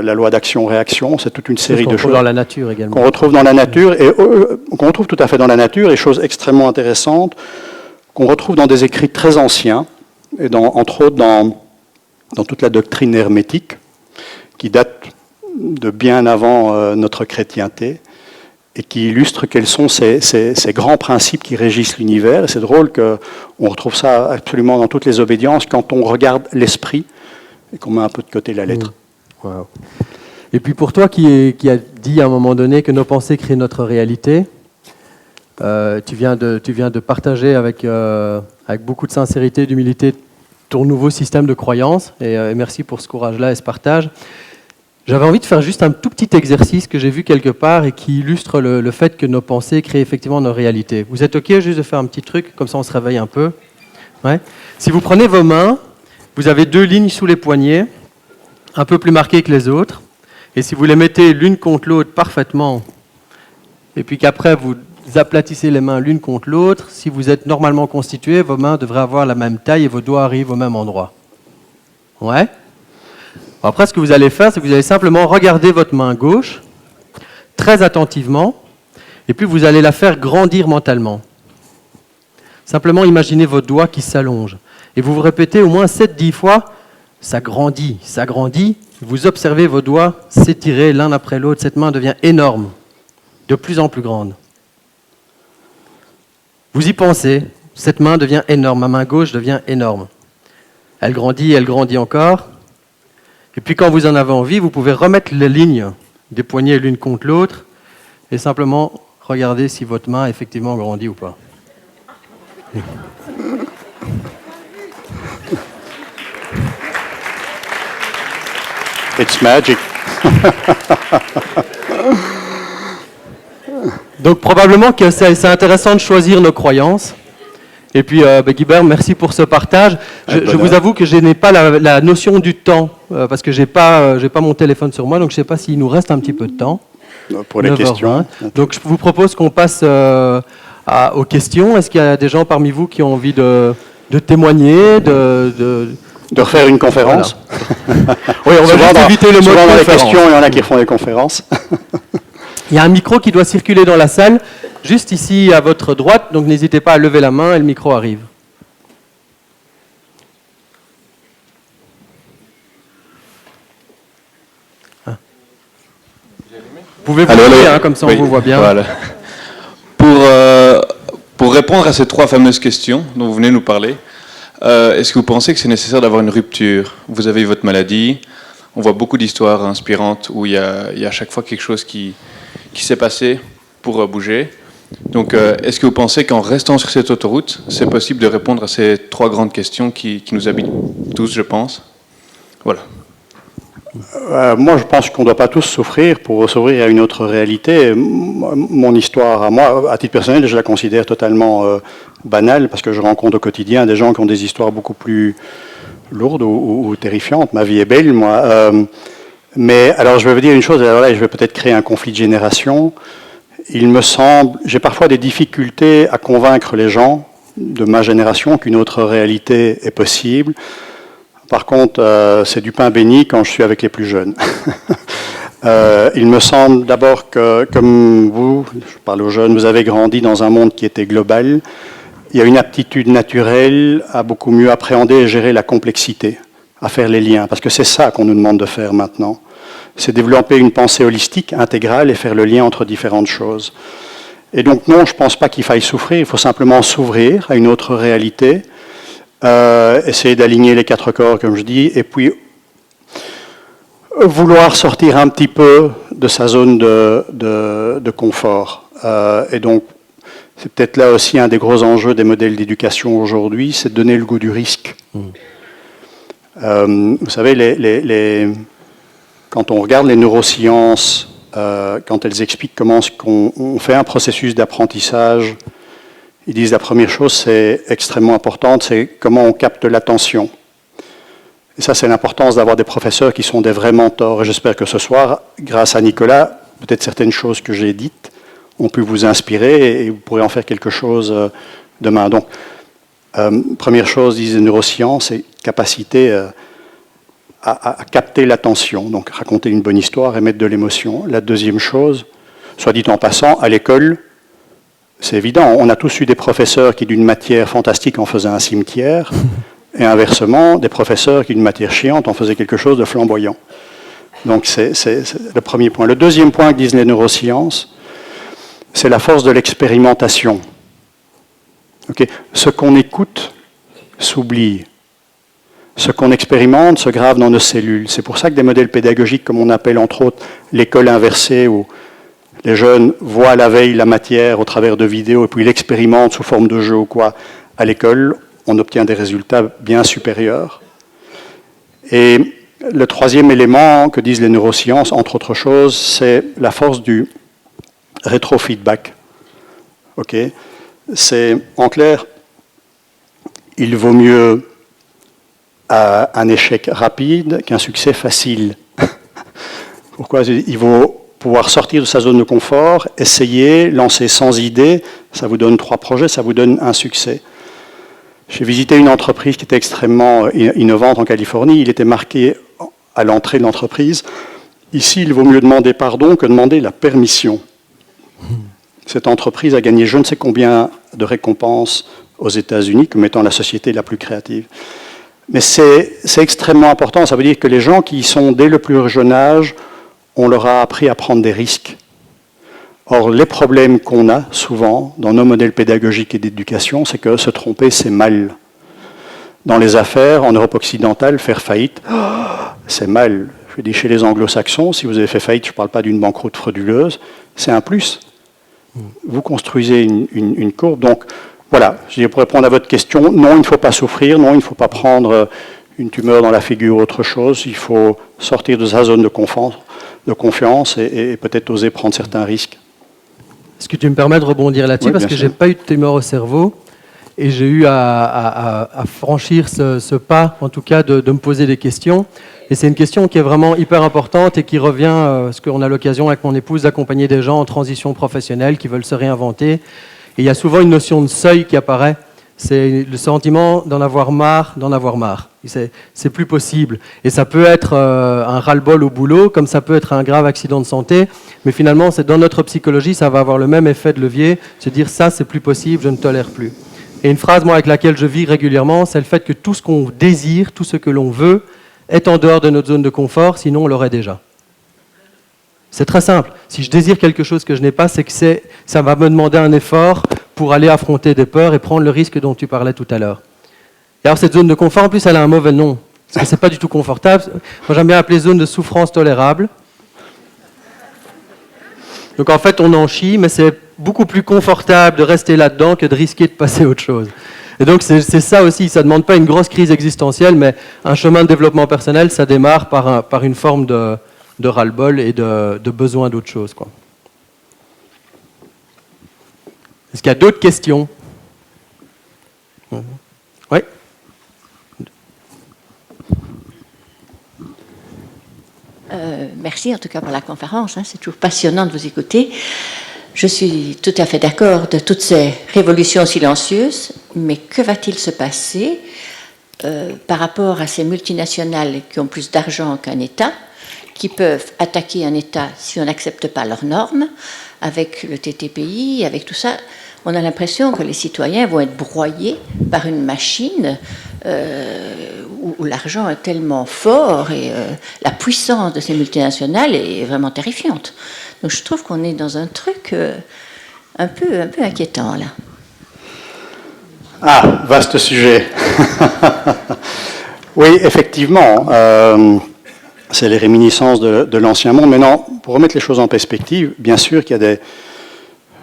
la loi d'action-réaction, c'est toute une série de choses. Qu'on retrouve dans la nature également. Qu'on retrouve dans la nature, et qu'on retrouve tout à fait dans la nature, et choses extrêmement intéressantes, qu'on retrouve dans des écrits très anciens, et entre autres dans toute la doctrine hermétique, qui date de bien avant notre chrétienté, et qui illustre quels sont ces grands principes qui régissent l'univers. Et c'est drôle qu'on retrouve ça absolument dans toutes les obédiences quand on regarde l'esprit et qu'on met un peu de côté la lettre. Wow. Et puis pour toi qui a dit à un moment donné que nos pensées créent notre réalité, tu viens de partager avec beaucoup de sincérité et d'humilité ton nouveau système de croyance, et merci pour ce courage-là et ce partage. J'avais envie de faire juste un tout petit exercice que j'ai vu quelque part et qui illustre le fait que nos pensées créent effectivement nos réalités. Vous êtes OK juste de faire un petit truc, comme ça on se réveille un peu? Ouais. Si vous prenez vos mains, vous avez 2 lignes sous les poignets, un peu plus marquées que les autres, et si vous les mettez l'une contre l'autre parfaitement, et puis qu'après vous aplatissez les mains l'une contre l'autre, si vous êtes normalement constitué, vos mains devraient avoir la même taille et vos doigts arrivent au même endroit. Ouais? Après, ce que vous allez faire, c'est que vous allez simplement regarder votre main gauche, très attentivement, et puis vous allez la faire grandir mentalement. Simplement imaginez vos doigts qui s'allongent. Et vous vous répétez au moins 7-10 fois, ça grandit, ça grandit. Vous observez vos doigts s'étirer l'un après l'autre. Cette main devient énorme, de plus en plus grande. Vous y pensez, cette main devient énorme, ma main gauche devient énorme. Elle grandit encore. Et puis quand vous en avez envie, vous pouvez remettre les lignes des poignets l'une contre l'autre et simplement regarder si votre main effectivement grandit ou pas. It's magic. Donc probablement que c'est intéressant de choisir nos croyances. Et puis Guibert, merci pour ce partage. Je vous avoue que je n'ai pas la notion du temps, parce que j'ai pas mon téléphone sur moi, donc je ne sais pas s'il nous reste un petit peu de temps. Pour les questions. Donc je vous propose qu'on passe aux questions. Est-ce qu'il y a des gens parmi vous qui ont envie de témoigner, de refaire une conférence? Voilà. Oui, on va juste éviter le mot souvent dans les conférence. questions, il y en a qui font des conférences. Il y a un micro qui doit circuler dans la salle, juste ici à votre droite, donc n'hésitez pas à lever la main et le micro arrive. Ah. Vous pouvez vous lever, comme ça on vous voit bien. Voilà. Pour répondre à ces 3 fameuses questions dont vous venez nous parler, est-ce que vous pensez que c'est nécessaire d'avoir une rupture? Vous avez eu votre maladie, on voit beaucoup d'histoires inspirantes où il y a à chaque fois quelque chose qui s'est passé pour bouger. Donc, est-ce que vous pensez qu'en restant sur cette autoroute, c'est possible de répondre à ces 3 grandes questions qui nous habitent tous, je pense? Voilà. Moi, je pense qu'on ne doit pas tous souffrir pour s'ouvrir à une autre réalité. Mon histoire, à moi, à titre personnel, je la considère totalement banale parce que je rencontre au quotidien des gens qui ont des histoires beaucoup plus lourdes ou terrifiantes. Ma vie est belle, moi. Mais alors, je vais vous dire une chose, alors là, je vais peut-être créer un conflit de génération. Il me semble, j'ai parfois des difficultés à convaincre les gens de ma génération qu'une autre réalité est possible. Par contre, c'est du pain béni quand je suis avec les plus jeunes. Il me semble d'abord que, comme vous, je parle aux jeunes, vous avez grandi dans un monde qui était global. Il y a une aptitude naturelle à beaucoup mieux appréhender et gérer la complexité, à faire les liens, parce que c'est ça qu'on nous demande de faire maintenant. C'est développer une pensée holistique, intégrale, et faire le lien entre différentes choses. Et donc non, je ne pense pas qu'il faille souffrir, il faut simplement s'ouvrir à une autre réalité. essayer d'aligner les 4 corps, comme je dis, et puis vouloir sortir un petit peu de sa zone de confort. Et donc, c'est peut-être là aussi un des gros enjeux des modèles d'éducation aujourd'hui, c'est de donner le goût du risque. Vous savez, quand on regarde les neurosciences, quand elles expliquent comment on fait un processus d'apprentissage, ils disent la première chose, c'est extrêmement importante, c'est comment on capte l'attention. Et ça, c'est l'importance d'avoir des professeurs qui sont des vrais mentors. Et j'espère que ce soir, grâce à Nicolas, peut-être certaines choses que j'ai dites ont pu vous inspirer et vous pourrez en faire quelque chose demain. Donc, première chose, disent les neurosciences, c'est capacité à capter l'attention. Donc, raconter une bonne histoire et mettre de l'émotion. La deuxième chose, soit dit en passant, à l'école, c'est évident, on a tous eu des professeurs qui, d'une matière fantastique, en faisaient un cimetière, et inversement, des professeurs qui, d'une matière chiante, en faisaient quelque chose de flamboyant. Donc, c'est le premier point. Le deuxième point que disent les neurosciences, c'est la force de l'expérimentation. Okay. Ce qu'on écoute s'oublie. Ce qu'on expérimente se grave dans nos cellules. C'est pour ça que des modèles pédagogiques, comme on appelle entre autres l'école inversée, où les jeunes voient la veille la matière au travers de vidéos et puis l'expérimentent sous forme de jeu ou quoi à l'école, on obtient des résultats bien supérieurs. Et le troisième élément que disent les neurosciences, entre autres choses, c'est la force du rétrofeedback. Okay. C'est, en clair, il vaut mieux un échec rapide qu'un succès facile. Pourquoi ? Il vaut pouvoir sortir de sa zone de confort, essayer, lancer sans idée, ça vous donne 3 projets, ça vous donne un succès. J'ai visité une entreprise qui était extrêmement innovante en Californie, il était marqué à l'entrée de l'entreprise, ici il vaut mieux demander pardon que demander la permission. Cette entreprise a gagné je ne sais combien de récompenses aux États-Unis comme étant la société la plus créative. Mais c'est extrêmement important, ça veut dire que les gens qui y sont dès le plus jeune âge, on leur a appris à prendre des risques. Or, les problèmes qu'on a souvent dans nos modèles pédagogiques et d'éducation, c'est que se tromper, c'est mal. Dans les affaires, en Europe occidentale, faire faillite, c'est mal. Je dis chez les anglo-saxons, si vous avez fait faillite, je ne parle pas d'une banqueroute frauduleuse, c'est un plus. Vous construisez une courbe. Donc, voilà, pour répondre à votre question, non, il ne faut pas souffrir, non, il ne faut pas prendre une tumeur dans la figure ou autre chose, il faut sortir de sa zone de confiance et peut-être oser prendre certains risques. Est-ce que tu me permets de rebondir là-dessus, Oui, parce que je n'ai pas eu de tumeur au cerveau et j'ai eu à franchir ce pas, en tout cas, de me poser des questions. Et c'est une question qui est vraiment hyper importante et qui revient, parce qu'on a l'occasion avec mon épouse d'accompagner des gens en transition professionnelle qui veulent se réinventer. Et il y a souvent une notion de seuil qui apparaît. C'est le sentiment d'en avoir marre, C'est plus possible. Et ça peut être un ras-le-bol au boulot, comme ça peut être un grave accident de santé. Mais finalement, c'est dans notre psychologie, ça va avoir le même effet de levier, se dire ça, c'est plus possible, je ne tolère plus. Et une phrase, moi, avec laquelle je vis régulièrement, c'est le fait que tout ce qu'on désire, tout ce que l'on veut, est en dehors de notre zone de confort, sinon on l'aurait déjà. C'est très simple. Si je désire quelque chose que je n'ai pas, c'est que ça va me demander un effort pour aller affronter des peurs et prendre le risque dont tu parlais tout à l'heure. Et alors cette zone de confort, en plus, elle a un mauvais nom, parce que c'est pas du tout confortable. Moi, j'aime bien appeler zone de souffrance tolérable. Donc en fait, on en chie, mais c'est beaucoup plus confortable de rester là-dedans que de risquer de passer à autre chose. Et donc c'est ça aussi, ça ne demande pas une grosse crise existentielle, mais un chemin de développement personnel, ça démarre par une forme de ras-le-bol et de besoin d'autre chose, quoi. Est-ce qu'il y a d'autres questions ? Oui ? Merci en tout cas pour la conférence, hein, c'est toujours passionnant de vous écouter. Je suis tout à fait d'accord de toutes ces révolutions silencieuses, mais que va-t-il se passer par rapport à ces multinationales qui ont plus d'argent qu'un État, qui peuvent attaquer un État si on n'accepte pas leurs normes, avec le TTPI, avec tout ça. On a l'impression que les citoyens vont être broyés par une machine où l'argent est tellement fort et la puissance de ces multinationales est vraiment terrifiante. Donc je trouve qu'on est dans un truc un peu inquiétant là. Ah, vaste sujet. Oui, effectivement, c'est les réminiscences de l'ancien monde. Maintenant, pour remettre les choses en perspective, bien sûr qu'il y a des...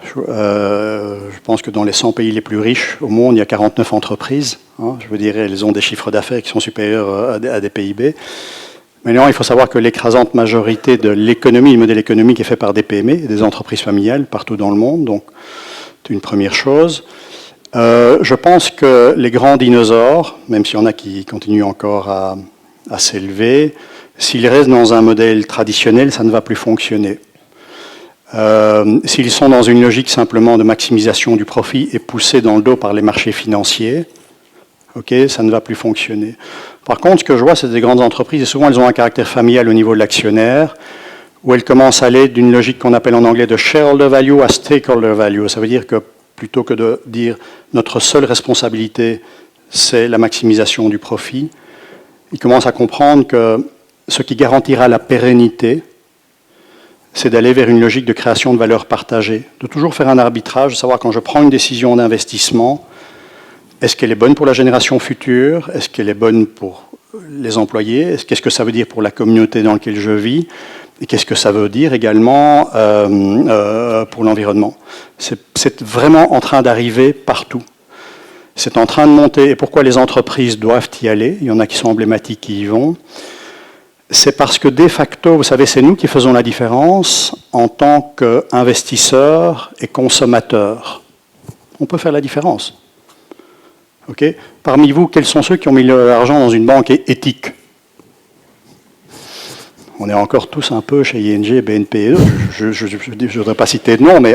je pense que dans les 100 pays les plus riches au monde, il y a 49 entreprises. Hein, je veux dire, elles ont des chiffres d'affaires qui sont supérieurs à des PIB. Maintenant, il faut savoir que l'écrasante majorité de l'économie, le modèle économique est fait par des PME, des entreprises familiales partout dans le monde. Donc, c'est une première chose. Je pense que les grands dinosaures, même s'il y en a qui continuent encore à s'élever, s'ils restent dans un modèle traditionnel, ça ne va plus fonctionner. S'ils sont dans une logique simplement de maximisation du profit et poussés dans le dos par les marchés financiers, ça ne va plus fonctionner. Par contre, ce que je vois, c'est des grandes entreprises, et souvent elles ont un caractère familial au niveau de l'actionnaire, où elles commencent à aller d'une logique qu'on appelle en anglais de shareholder value à stakeholder value. Ça veut dire que plutôt que de dire notre seule responsabilité, c'est la maximisation du profit, ils commencent à comprendre que ce qui garantira la pérennité, c'est d'aller vers une logique de création de valeur partagée, de toujours faire un arbitrage, de savoir quand je prends une décision d'investissement, est-ce qu'elle est bonne pour la génération future? Est-ce qu'elle est bonne pour les employés? Qu'est-ce que ça veut dire pour la communauté dans laquelle je vis? Et qu'est-ce que ça veut dire également pour l'environnement? C'est vraiment en train d'arriver partout. C'est en train de monter. Et pourquoi les entreprises doivent y aller? Il y en a qui sont emblématiques qui y vont. C'est parce que de facto, vous savez, c'est nous qui faisons la différence en tant qu'investisseurs et consommateurs. On peut faire la différence. Parmi vous, quels sont ceux qui ont mis leur argent dans une banque éthique? On est encore tous un peu chez ING, BNP. Je ne voudrais pas citer de nom, mais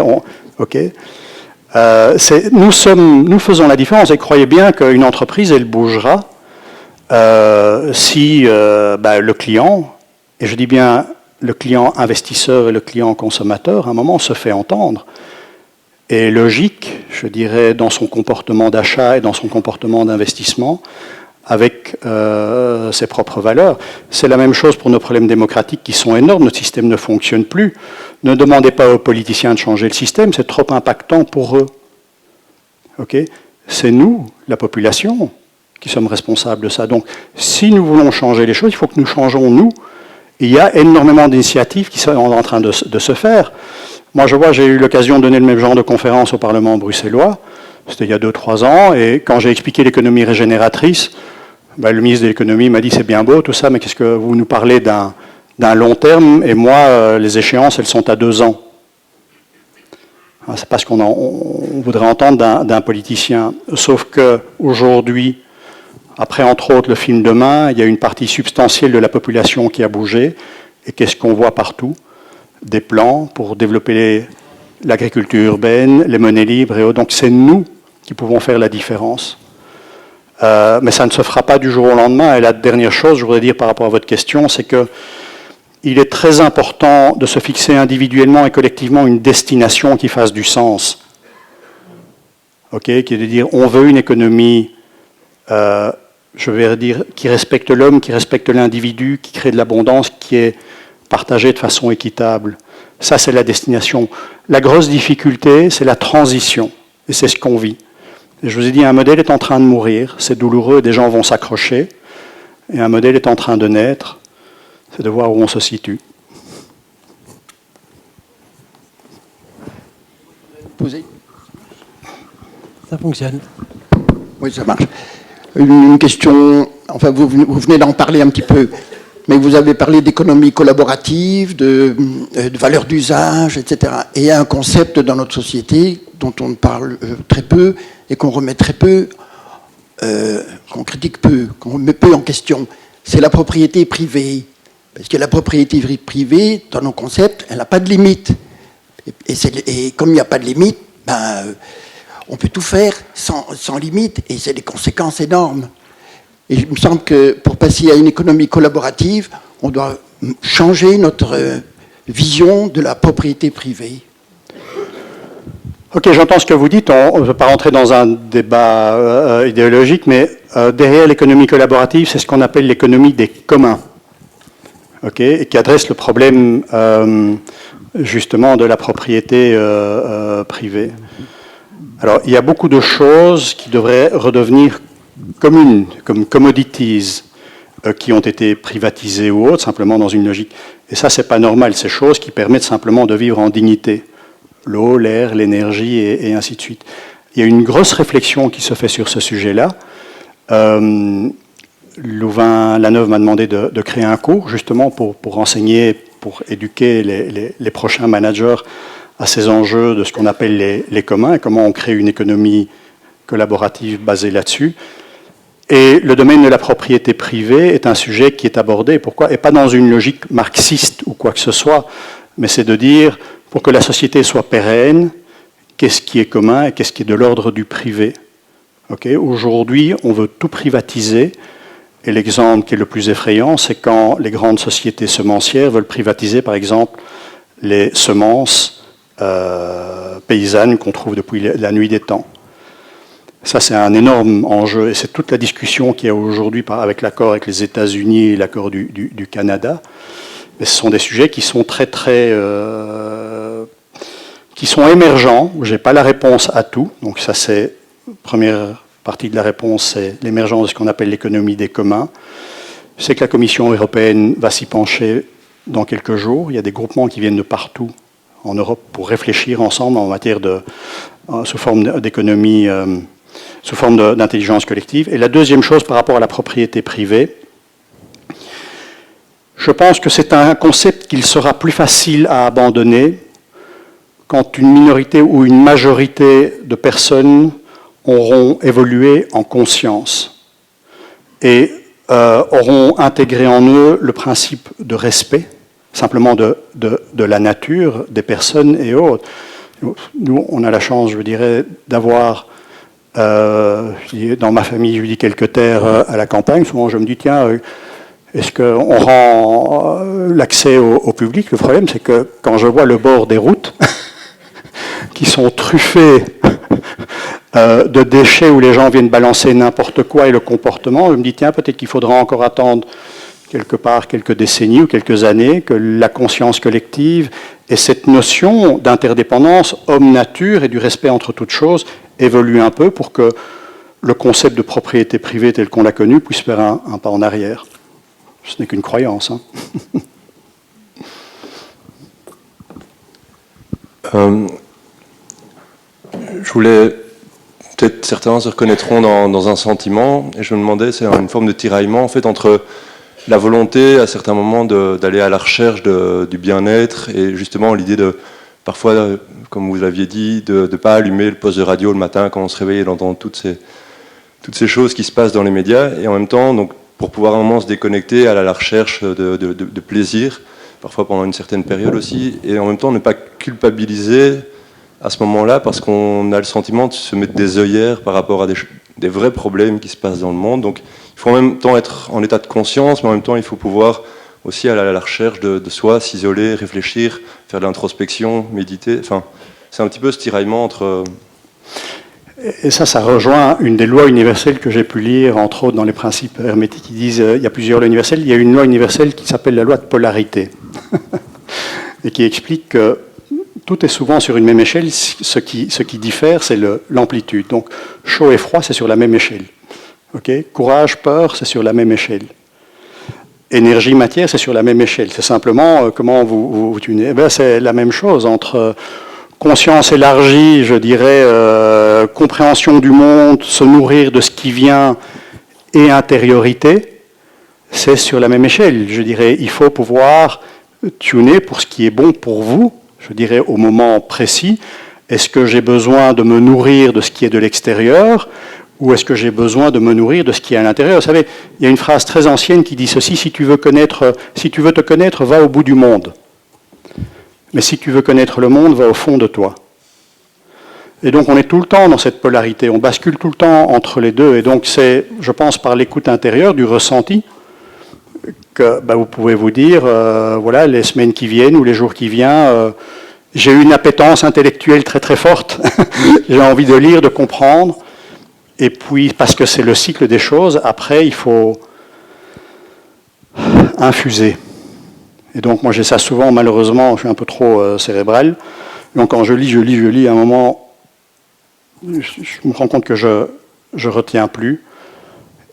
nous faisons la différence. Et croyez bien qu'une entreprise, elle bougera si le client, et je dis bien le client investisseur et le client consommateur, à un moment se fait entendre. Et logique, je dirais, dans son comportement d'achat et dans son comportement d'investissement, avec ses propres valeurs. C'est la même chose pour nos problèmes démocratiques qui sont énormes. Notre système ne fonctionne plus. Ne demandez pas aux politiciens de changer le système, c'est trop impactant pour eux. C'est nous, la population, qui sommes responsables de ça. Donc, si nous voulons changer les choses, il faut que nous changeons nous. Et il y a énormément d'initiatives qui sont en train de se faire. Moi, je vois, j'ai eu l'occasion de donner le même genre de conférence au Parlement bruxellois. C'était il y a 2-3 ans. Et quand j'ai expliqué l'économie régénératrice, le ministre de l'économie m'a dit c'est bien beau tout ça, mais qu'est-ce que vous nous parlez d'un long terme? Et moi, les échéances, elles sont à 2 ans. C'est pas ce qu'on voudrait entendre d'un politicien. Sauf qu'aujourd'hui, après entre autres le film Demain, il y a une partie substantielle de la population qui a bougé. Et qu'est-ce qu'on voit partout? Des plans pour développer l'agriculture urbaine, les monnaies libres et autres. Donc c'est nous qui pouvons faire la différence. Mais ça ne se fera pas du jour au lendemain. Et la dernière chose, je voudrais dire par rapport à votre question, c'est qu'il est très important de se fixer individuellement et collectivement une destination qui fasse du sens. Qui est de dire, on veut une économie, je vais dire, qui respecte l'homme, qui respecte l'individu, qui crée de l'abondance, qui est partagée de façon équitable. Ça, c'est la destination. La grosse difficulté, c'est la transition. Et c'est ce qu'on vit. Et je vous ai dit, un modèle est en train de mourir, c'est douloureux, des gens vont s'accrocher. Et un modèle est en train de naître, c'est de voir où on se situe. Posez. Ça fonctionne. Oui, ça marche. Une question, enfin vous venez d'en parler un petit peu, mais vous avez parlé d'économie collaborative, de valeur d'usage, etc. Et il y a un concept dans notre société dont on parle très peu et qu'on remet très peu, qu'on critique peu, qu'on met peu en question. C'est la propriété privée. Parce que la propriété privée, dans nos concepts, elle n'a pas de limite. Et comme il n'y a pas de limite, on peut tout faire sans limite, et c'est des conséquences énormes. Et il me semble que pour passer à une économie collaborative, on doit changer notre vision de la propriété privée. Ok, j'entends ce que vous dites. On ne veut pas rentrer dans un débat idéologique, mais derrière l'économie collaborative, c'est ce qu'on appelle l'économie des communs. Et qui adresse le problème justement de la propriété privée. Alors, il y a beaucoup de choses qui devraient redevenir communes, comme commodities, qui ont été privatisées ou autres, simplement dans une logique. Et ça, c'est pas normal. Ces choses qui permettent simplement de vivre en dignité. L'eau, l'air, l'énergie, et ainsi de suite. Il y a une grosse réflexion qui se fait sur ce sujet-là. Louvain-la-Neuve m'a demandé de créer un cours, justement, pour enseigner, pour éduquer les prochains managers à ces enjeux de ce qu'on appelle les communs, et comment on crée une économie collaborative basée là-dessus. Et le domaine de la propriété privée est un sujet qui est abordé. Pourquoi ? Et pas dans une logique marxiste ou quoi que ce soit, mais c'est de dire, pour que la société soit pérenne, qu'est-ce qui est commun et qu'est-ce qui est de l'ordre du privé. Okay ? Aujourd'hui, on veut tout privatiser. Et l'exemple qui est le plus effrayant, c'est quand les grandes sociétés semencières veulent privatiser, par exemple, les semences paysannes qu'on trouve depuis la nuit des temps. Ça, c'est un énorme enjeu, et c'est toute la discussion qu'il y a aujourd'hui avec l'accord avec les États-Unis et l'accord du Canada. Et ce sont des sujets qui sont qui sont émergents, où je n'ai pas la réponse à tout. Donc ça, c'est la première partie de la réponse, c'est l'émergence de ce qu'on appelle l'économie des communs. Je sais que la Commission européenne va s'y pencher dans quelques jours. Il y a des groupements qui viennent de partout en Europe pour réfléchir ensemble en matière sous forme d'économie, sous forme d'intelligence collective. Et la deuxième chose par rapport à la propriété privée, je pense que c'est un concept qu'il sera plus facile à abandonner quand une minorité ou une majorité de personnes auront évolué en conscience et auront intégré en eux le principe de respect, simplement de la nature, des personnes et autres. Nous, on a la chance, je dirais, d'avoir, dans ma famille, je dis quelques terres à la campagne. Souvent, je me dis, tiens, est-ce qu'on rend l'accès au public ? Le problème, c'est que quand je vois le bord des routes, qui sont truffés de déchets où les gens viennent balancer n'importe quoi et le comportement, je me dis, tiens, peut-être qu'il faudra encore attendre quelque part quelques décennies ou quelques années que la conscience collective et cette notion d'interdépendance homme-nature et du respect entre toutes choses évolue un peu pour que le concept de propriété privée tel qu'on l'a connu puisse faire un pas en arrière. Ce n'est qu'une croyance. Hein. Je voulais, peut-être certains se reconnaîtront dans un sentiment, et je me demandais, c'est une forme de tiraillement en fait entre la volonté à certains moments d'aller à la recherche du bien-être et justement l'idée de, parfois, comme vous l'aviez dit, de ne pas allumer le poste de radio le matin quand on se réveille et d'entendre toutes ces choses qui se passent dans les médias, et en même temps, donc, pour pouvoir un moment se déconnecter, aller à la recherche de plaisir, parfois pendant une certaine période aussi, et en même temps ne pas culpabiliser à ce moment-là, parce qu'on a le sentiment de se mettre des œillères par rapport à des vrais problèmes qui se passent dans le monde. Donc il faut en même temps être en état de conscience, mais en même temps il faut pouvoir aussi aller à la recherche de soi, s'isoler, réfléchir, faire de l'introspection, méditer. Enfin, c'est un petit peu ce tiraillement entre... Et ça rejoint une des lois universelles que j'ai pu lire, entre autres dans les principes hermétiques, qui disent il y a plusieurs lois universelles. Il y a une loi universelle qui s'appelle la loi de polarité, et qui explique que tout est souvent sur une même échelle. Ce qui diffère, c'est l'amplitude. Donc, chaud et froid, c'est sur la même échelle. Okay ? Courage, peur, c'est sur la même échelle. Énergie, matière, c'est sur la même échelle. C'est simplement comment vous tunez. Eh bien, c'est la même chose entre conscience élargie, je dirais, compréhension du monde, se nourrir de ce qui vient, et intériorité, c'est sur la même échelle. Je dirais, il faut pouvoir tuner pour ce qui est bon pour vous, je dirais au moment précis. Est-ce que j'ai besoin de me nourrir de ce qui est de l'extérieur, ou est-ce que j'ai besoin de me nourrir de ce qui est à l'intérieur ? Vous savez, il y a une phrase très ancienne qui dit ceci, si tu veux te connaître, va au bout du monde. Mais si tu veux connaître le monde, va au fond de toi. Et donc on est tout le temps dans cette polarité, on bascule tout le temps entre les deux. Et donc c'est, je pense, par l'écoute intérieure, du ressenti, que vous pouvez vous dire, voilà, les semaines qui viennent ou les jours qui viennent, j'ai une appétence intellectuelle très très forte, j'ai envie de lire, de comprendre, et puis parce que c'est le cycle des choses, après il faut infuser. Et donc moi j'ai ça souvent, malheureusement, je suis un peu trop cérébral, donc quand je lis, à un moment, je me rends compte que je retiens plus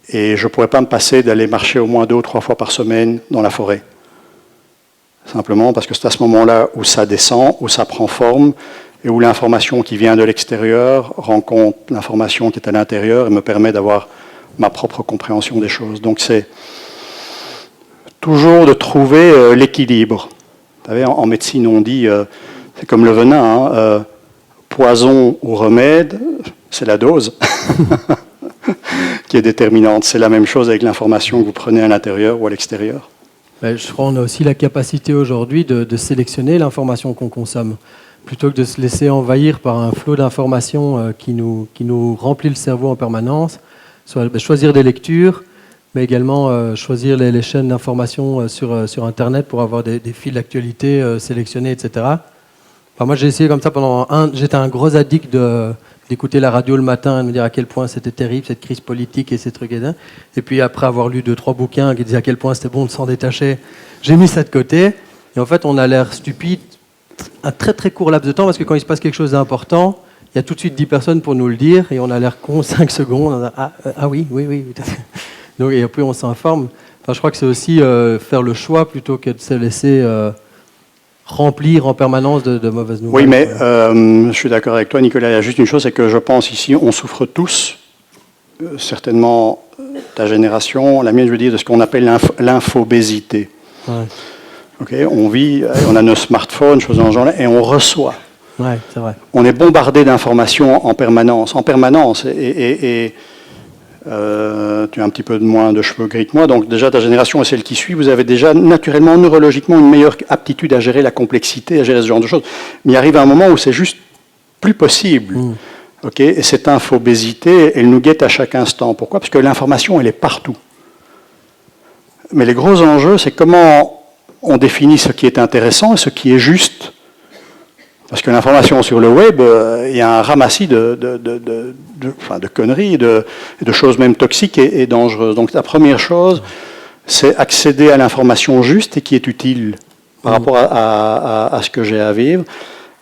et je ne pourrais pas me passer d'aller marcher au moins 2 ou 3 fois par semaine dans la forêt. Simplement parce que c'est à ce moment-là où ça descend, où ça prend forme et où l'information qui vient de l'extérieur rencontre l'information qui est à l'intérieur et me permet d'avoir ma propre compréhension des choses. Donc c'est toujours de trouver l'équilibre. Vous savez, en médecine, on dit, c'est comme le venin, hein, poison ou remède, c'est la dose qui est déterminante. C'est la même chose avec l'information que vous prenez à l'intérieur ou à l'extérieur. Je crois qu'on a aussi la capacité aujourd'hui de sélectionner l'information qu'on consomme. Plutôt que de se laisser envahir par un flot d'informations qui nous remplit le cerveau en permanence, choisir des lectures, mais également choisir les chaînes d'information sur Internet pour avoir des fils d'actualité sélectionnés, etc. Enfin, moi, j'ai essayé comme ça j'étais un gros addict d'écouter la radio le matin et de me dire à quel point c'était terrible, cette crise politique et ces trucs. Et puis après avoir lu 2-3 bouquins qui disaient à quel point c'était bon de s'en détacher, j'ai mis ça de côté. Et en fait, on a l'air stupide un très très court laps de temps parce que quand il se passe quelque chose d'important, il y a tout de suite 10 personnes pour nous le dire et on a l'air con 5 secondes. Oui, tout à fait. Donc, et puis on s'informe. Enfin, je crois que c'est aussi faire le choix plutôt que de se laisser remplir en permanence de mauvaises nouvelles. Oui, mais je suis d'accord avec toi, Nicolas. Il y a juste une chose, c'est que je pense ici, on souffre tous, certainement ta génération, la mienne, je veux dire, de ce qu'on appelle l'infobésité. Ouais. Okay, on vit, on a nos smartphones, choses dans ce genre-là, et on reçoit. Ouais, c'est vrai. On est bombardé d'informations en permanence. Et tu as un petit peu moins de cheveux gris que moi, donc déjà ta génération et celle qui suit, vous avez déjà naturellement, neurologiquement, une meilleure aptitude à gérer la complexité, à gérer ce genre de choses. Mais il arrive un moment où c'est juste plus possible. Okay, et cette infobésité, elle nous guette à chaque instant. Pourquoi? Parce que l'information, elle est partout. Mais les gros enjeux, c'est comment on définit ce qui est intéressant et ce qui est juste. Parce que l'information sur le web, il y a un ramassis de conneries, de choses même toxiques et dangereuses. Donc la première chose, c'est accéder à l'information juste et qui est utile par rapport à ce que j'ai à vivre.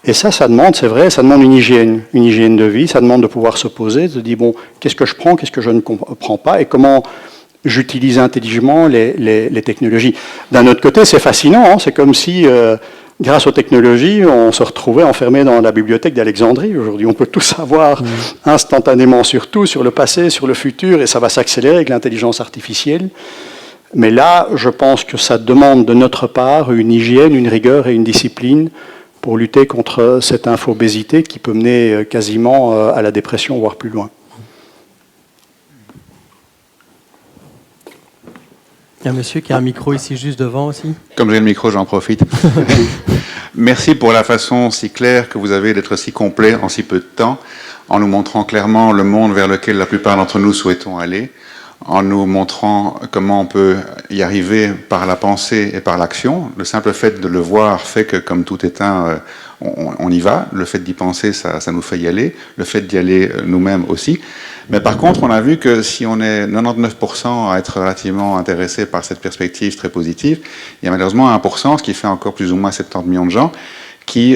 Et ça demande, c'est vrai, ça demande une hygiène de vie, ça demande de pouvoir se poser, de se dire, bon, qu'est-ce que je prends, qu'est-ce que je ne prends pas, et comment j'utilise intelligemment les technologies. D'un autre côté, c'est fascinant, hein, c'est comme si... grâce aux technologies, on se retrouvait enfermé dans la bibliothèque d'Alexandrie. Aujourd'hui, on peut tout savoir instantanément sur tout, sur le passé, sur le futur, et ça va s'accélérer avec l'intelligence artificielle. Mais là, je pense que ça demande de notre part une hygiène, une rigueur et une discipline pour lutter contre cette infobésité qui peut mener quasiment à la dépression, voire plus loin. Il y a un monsieur qui a un micro ici juste devant aussi. Comme j'ai le micro, j'en profite. Merci pour la façon si claire que vous avez d'être si complet en si peu de temps, en nous montrant clairement le monde vers lequel la plupart d'entre nous souhaitons aller, en nous montrant comment on peut y arriver par la pensée et par l'action. Le simple fait de le voir fait que, comme tout éteint, on y va. Le fait d'y penser, ça nous fait y aller. Le fait d'y aller nous-mêmes aussi. Mais par contre, on a vu que si on est 99% à être relativement intéressé par cette perspective très positive, il y a malheureusement 1%, ce qui fait encore plus ou moins 70 millions de gens, qui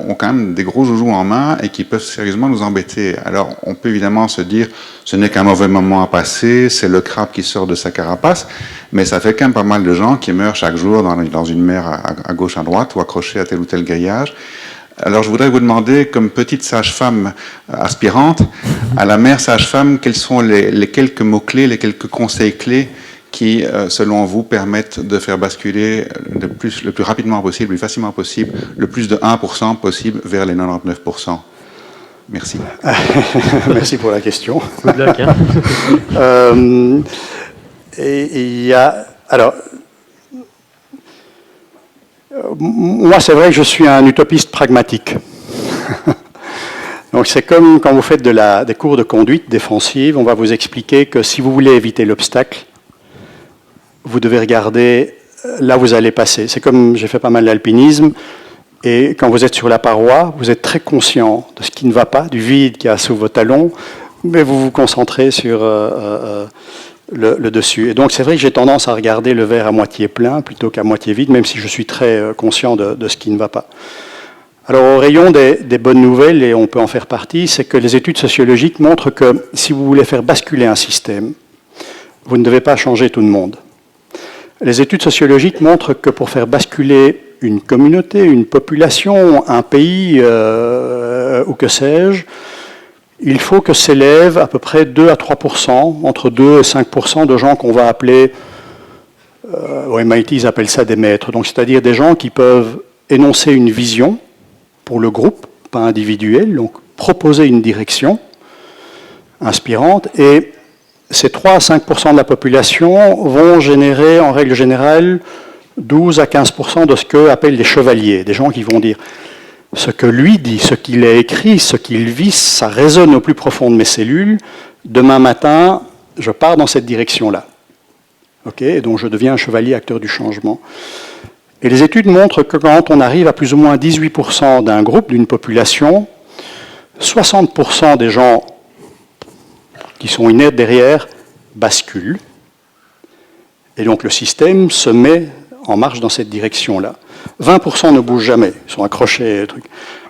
ont quand même des gros joujoux en main et qui peuvent sérieusement nous embêter. Alors, on peut évidemment se dire, ce n'est qu'un mauvais moment à passer, c'est le crabe qui sort de sa carapace, mais ça fait quand même pas mal de gens qui meurent chaque jour dans une mer à gauche, à droite, ou accrochés à tel ou tel grillage. Alors, je voudrais vous demander, comme petite sage-femme aspirante, à la mère sage-femme, quels sont les quelques mots-clés, les quelques conseils clés qui, selon vous, permettent de faire basculer le plus rapidement possible, le plus facilement possible, le plus de 1% possible vers les 99%. Merci. Merci pour la question. Good luck, hein. Et il y a... Alors, moi, c'est vrai que je suis un utopiste pragmatique. Donc, c'est comme quand vous faites des cours de conduite défensive, on va vous expliquer que si vous voulez éviter l'obstacle, vous devez regarder là où vous allez passer. C'est comme, j'ai fait pas mal d'alpinisme, et quand vous êtes sur la paroi, vous êtes très conscient de ce qui ne va pas, du vide qu'il y a sous vos talons, mais vous vous concentrez sur le dessus. Et donc c'est vrai que j'ai tendance à regarder le verre à moitié plein plutôt qu'à moitié vide, même si je suis très conscient de ce qui ne va pas. Alors au rayon des bonnes nouvelles, et on peut en faire partie, c'est que les études sociologiques montrent que si vous voulez faire basculer un système, vous ne devez pas changer tout le monde. Les études sociologiques montrent que pour faire basculer une communauté, une population, un pays, ou que sais-je, il faut que s'élèvent à peu près 2 à 3%, entre 2 et 5% de gens qu'on va appeler, au MIT ils appellent ça des maîtres, donc c'est-à-dire des gens qui peuvent énoncer une vision pour le groupe, pas individuel, donc proposer une direction inspirante, et ces 3 à 5% de la population vont générer en règle générale 12 à 15% de ce qu'eux appellent les chevaliers, des gens qui vont dire ce que lui dit, ce qu'il a écrit, ce qu'il vit, ça résonne au plus profond de mes cellules. Demain matin, je pars dans cette direction-là. Okay, et donc je deviens un chevalier acteur du changement. Et les études montrent que quand on arrive à plus ou moins 18% d'un groupe, d'une population, 60% des gens qui sont inertes derrière basculent. Et donc le système se met en marche dans cette direction-là. 20% ne bougent jamais, ils sont accrochés.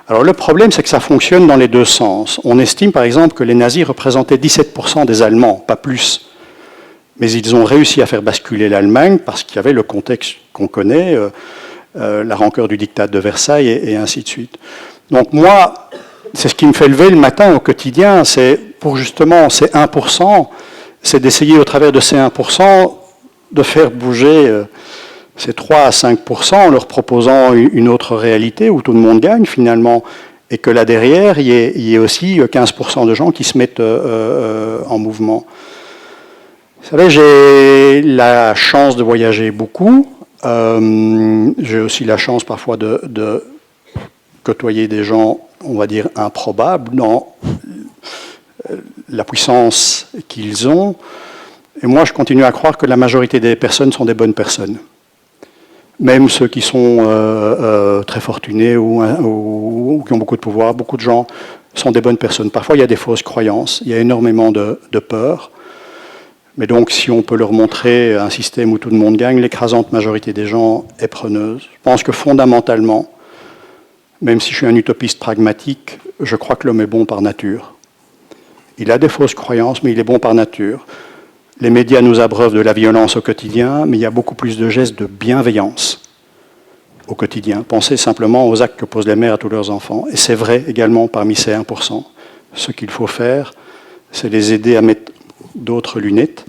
Alors le problème, c'est que ça fonctionne dans les deux sens. On estime par exemple que les nazis représentaient 17% des Allemands, pas plus. Mais ils ont réussi à faire basculer l'Allemagne parce qu'il y avait le contexte qu'on connaît, la rancœur du diktat de Versailles et ainsi de suite. Donc moi, c'est ce qui me fait lever le matin au quotidien, c'est pour justement ces 1%, c'est d'essayer au travers de ces 1% de faire bouger ces 3 à 5% en leur proposant une autre réalité où tout le monde gagne finalement, et que là derrière, il y ait aussi 15% de gens qui se mettent en mouvement. Vous savez, j'ai la chance de voyager beaucoup. J'ai aussi la chance parfois de côtoyer des gens, on va dire, improbables dans la puissance qu'ils ont. Et moi, je continue à croire que la majorité des personnes sont des bonnes personnes. Même ceux qui sont très fortunés ou qui ont beaucoup de pouvoir, beaucoup de gens sont des bonnes personnes. Parfois, il y a des fausses croyances, il y a énormément de peur. Mais donc, si on peut leur montrer un système où tout le monde gagne, l'écrasante majorité des gens est preneuse. Je pense que fondamentalement, même si je suis un utopiste pragmatique, je crois que l'homme est bon par nature. Il a des fausses croyances, mais il est bon par nature. Les médias nous abreuvent de la violence au quotidien, mais il y a beaucoup plus de gestes de bienveillance au quotidien. Pensez simplement aux actes que posent les mères à tous leurs enfants. Et c'est vrai également parmi ces 1%. Ce qu'il faut faire, c'est les aider à mettre d'autres lunettes,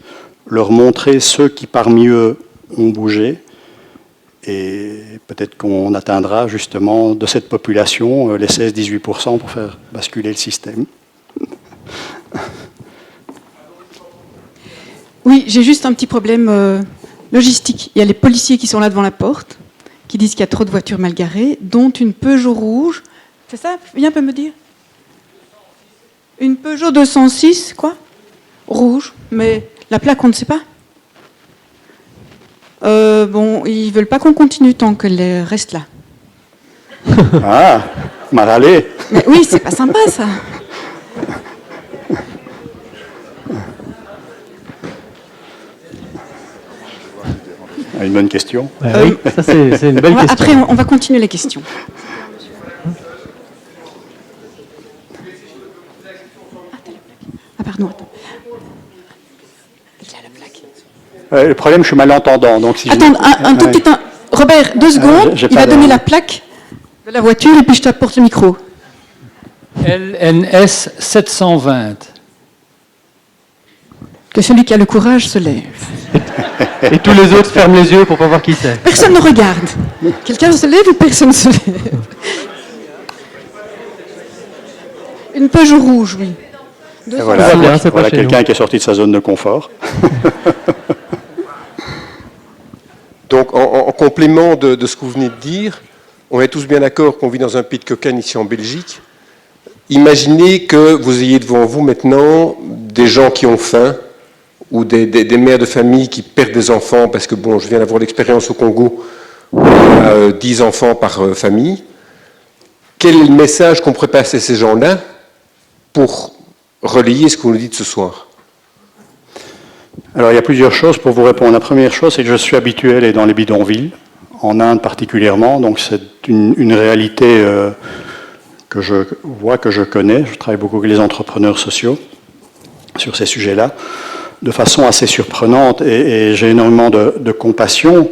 leur montrer ceux qui parmi eux ont bougé, et peut-être qu'on atteindra justement de cette population les 16-18% pour faire basculer le système. Oui, j'ai juste un petit problème logistique. Il y a les policiers qui sont là devant la porte, qui disent qu'il y a trop de voitures mal garées, dont une Peugeot rouge. C'est ça? Viens un peu me dire. Une Peugeot 206, quoi? Rouge, mais la plaque, on ne sait pas. Bon, ils veulent pas qu'on continue tant qu'elle reste là. Ah, mal allé. Mais oui, c'est pas sympa, ça. Une bonne question. Oui, ça c'est une belle question. Après, on va continuer les questions. Ah, pardon. Attends. Le problème, je suis malentendant. Donc si Attends, un tout petit... Robert, 2 secondes, il va donner la plaque de la voiture et puis je t'apporte le micro. LNS 720. Que celui qui a le courage se lève. Et tous les autres ferment les yeux pour pas voir qui c'est. Personne ne regarde. Quelqu'un se lève ou personne ne se lève? Une Peugeot rouge, oui. Voilà, bien, c'est pas voilà chez quelqu'un nous. qui est sorti de sa zone de confort. Donc, en complément de ce que vous venez de dire, on est tous bien d'accord qu'on vit dans un pays de cocaïne ici en Belgique. Imaginez que vous ayez devant vous maintenant des gens qui ont faim ou des mères de famille qui perdent des enfants parce que, bon, je viens d'avoir l'expérience au Congo, où il y a 10 enfants par famille. Quel est le message qu'on pourrait passer à ces gens-là pour relayer ce que vous nous dites ce soir? Alors, il y a plusieurs choses pour vous répondre. La première chose, c'est que je suis habitué à aller dans les bidonvilles, en Inde particulièrement. Donc c'est une réalité que je vois, que je connais. Je travaille beaucoup avec les entrepreneurs sociaux sur ces sujets-là, de façon assez surprenante, et j'ai énormément de compassion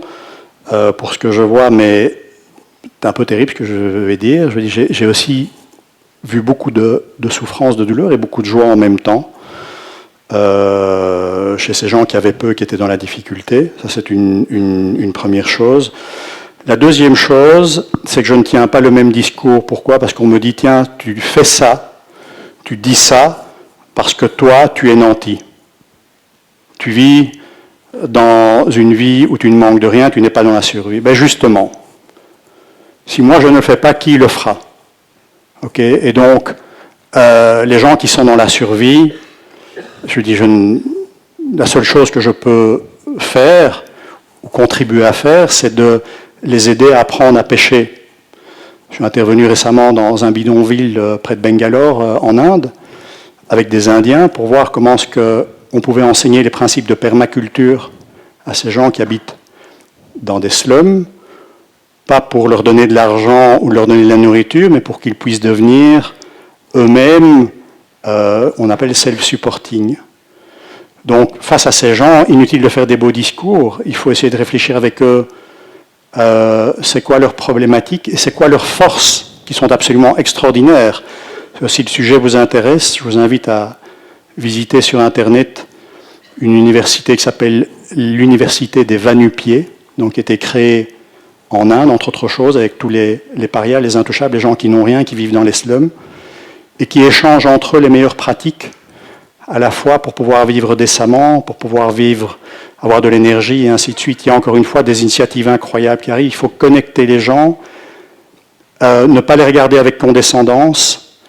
pour ce que je vois, mais c'est un peu terrible ce que je vais dire. J'ai aussi vu beaucoup de souffrance, de douleur et beaucoup de joie en même temps chez ces gens qui avaient peu, qui étaient dans la difficulté. Ça, c'est une première chose. La deuxième chose, c'est que je ne tiens pas le même discours. Pourquoi ? Parce qu'on me dit, tiens, tu fais ça, tu dis ça, parce que toi, tu es nanti. Tu vis dans une vie où tu ne manques de rien, tu n'es pas dans la survie. Ben justement, si moi je ne le fais pas, qui le fera ? Okay ? Et donc, les gens qui sont dans la survie, je dis, la seule chose que je peux faire, ou contribuer à faire, c'est de les aider à apprendre à pêcher. Je suis intervenu récemment dans un bidonville près de Bangalore, en Inde, avec des Indiens, pour voir comment est-ce qu'on pouvait enseigner les principes de permaculture à ces gens qui habitent dans des slums, pas pour leur donner de l'argent ou leur donner de la nourriture, mais pour qu'ils puissent devenir eux-mêmes, on appelle self-supporting. Donc, face à ces gens, inutile de faire des beaux discours, il faut essayer de réfléchir avec eux, c'est quoi leurs problématiques et c'est quoi leurs forces, qui sont absolument extraordinaires. Si le sujet vous intéresse, je vous invite à visiter sur Internet une université qui s'appelle l'Université des Va-nu-pieds, donc qui a été créée en Inde, entre autres choses, avec tous les parias, les intouchables, les gens qui n'ont rien, qui vivent dans les slums, et qui échangent entre eux les meilleures pratiques, à la fois pour pouvoir vivre décemment, pour pouvoir vivre, avoir de l'énergie, et ainsi de suite. Il y a encore une fois des initiatives incroyables qui arrivent. Il faut connecter les gens, ne pas les regarder avec condescendance,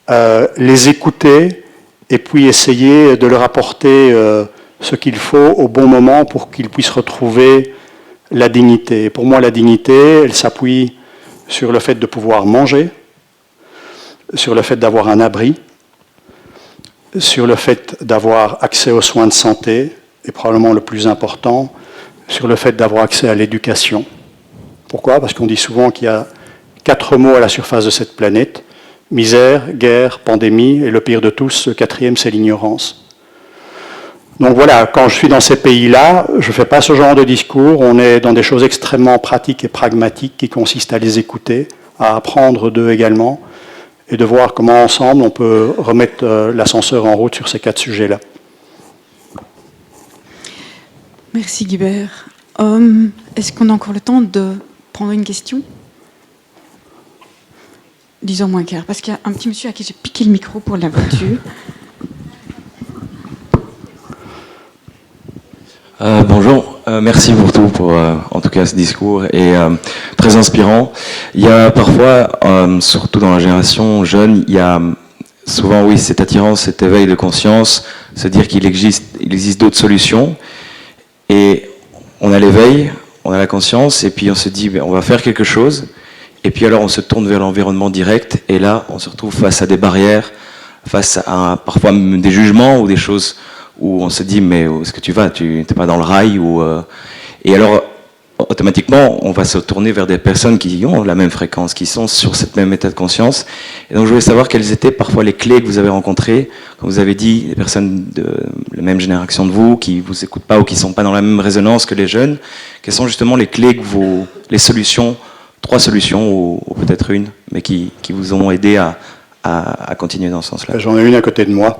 les écouter, et puis essayer de leur apporter ce qu'il faut au bon moment pour qu'ils puissent retrouver la dignité. Pour moi, la dignité, elle s'appuie sur le fait de pouvoir manger, sur le fait d'avoir un abri, sur le fait d'avoir accès aux soins de santé, et probablement le plus important, sur le fait d'avoir accès à l'éducation. Pourquoi ? Parce qu'on dit souvent qu'il y a 4 mots à la surface de cette planète: misère, guerre, pandémie, et le pire de tous, le 4e, c'est l'ignorance. Donc voilà, quand je suis dans ces pays-là, je ne fais pas ce genre de discours, on est dans des choses extrêmement pratiques et pragmatiques qui consistent à les écouter, à apprendre d'eux également, et de voir comment ensemble on peut remettre l'ascenseur en route sur ces 4 sujets-là. Merci Guibert. Est-ce qu'on a encore le temps de prendre une question ? 10h moins quart, parce qu'il y a un petit monsieur à qui j'ai piqué le micro pour la voiture. Bonjour, merci pour tout, pour en tout cas ce discours est très inspirant. Il y a parfois, surtout dans la génération jeune, il y a souvent oui cette attirance, cet éveil de conscience, se dire qu'il existe d'autres solutions, et on a l'éveil, on a la conscience, et puis on se dit on va faire quelque chose, et puis alors on se tourne vers l'environnement direct, et là on se retrouve face à des barrières, face à parfois même des jugements ou des choses où on se dit mais où est-ce que tu vas, tu n'es pas dans le rail et alors automatiquement on va se tourner vers des personnes qui ont la même fréquence, qui sont sur cette même état de conscience. Et donc je voulais savoir quelles étaient parfois les clés que vous avez rencontrées quand vous avez dit des personnes de la même génération de vous qui vous écoutent pas ou qui sont pas dans la même résonance que les jeunes. Quelles sont justement les clés que les solutions, 3 solutions ou peut-être une, mais qui vous ont aidé à continuer dans ce sens-là? J'en ai une à côté de moi.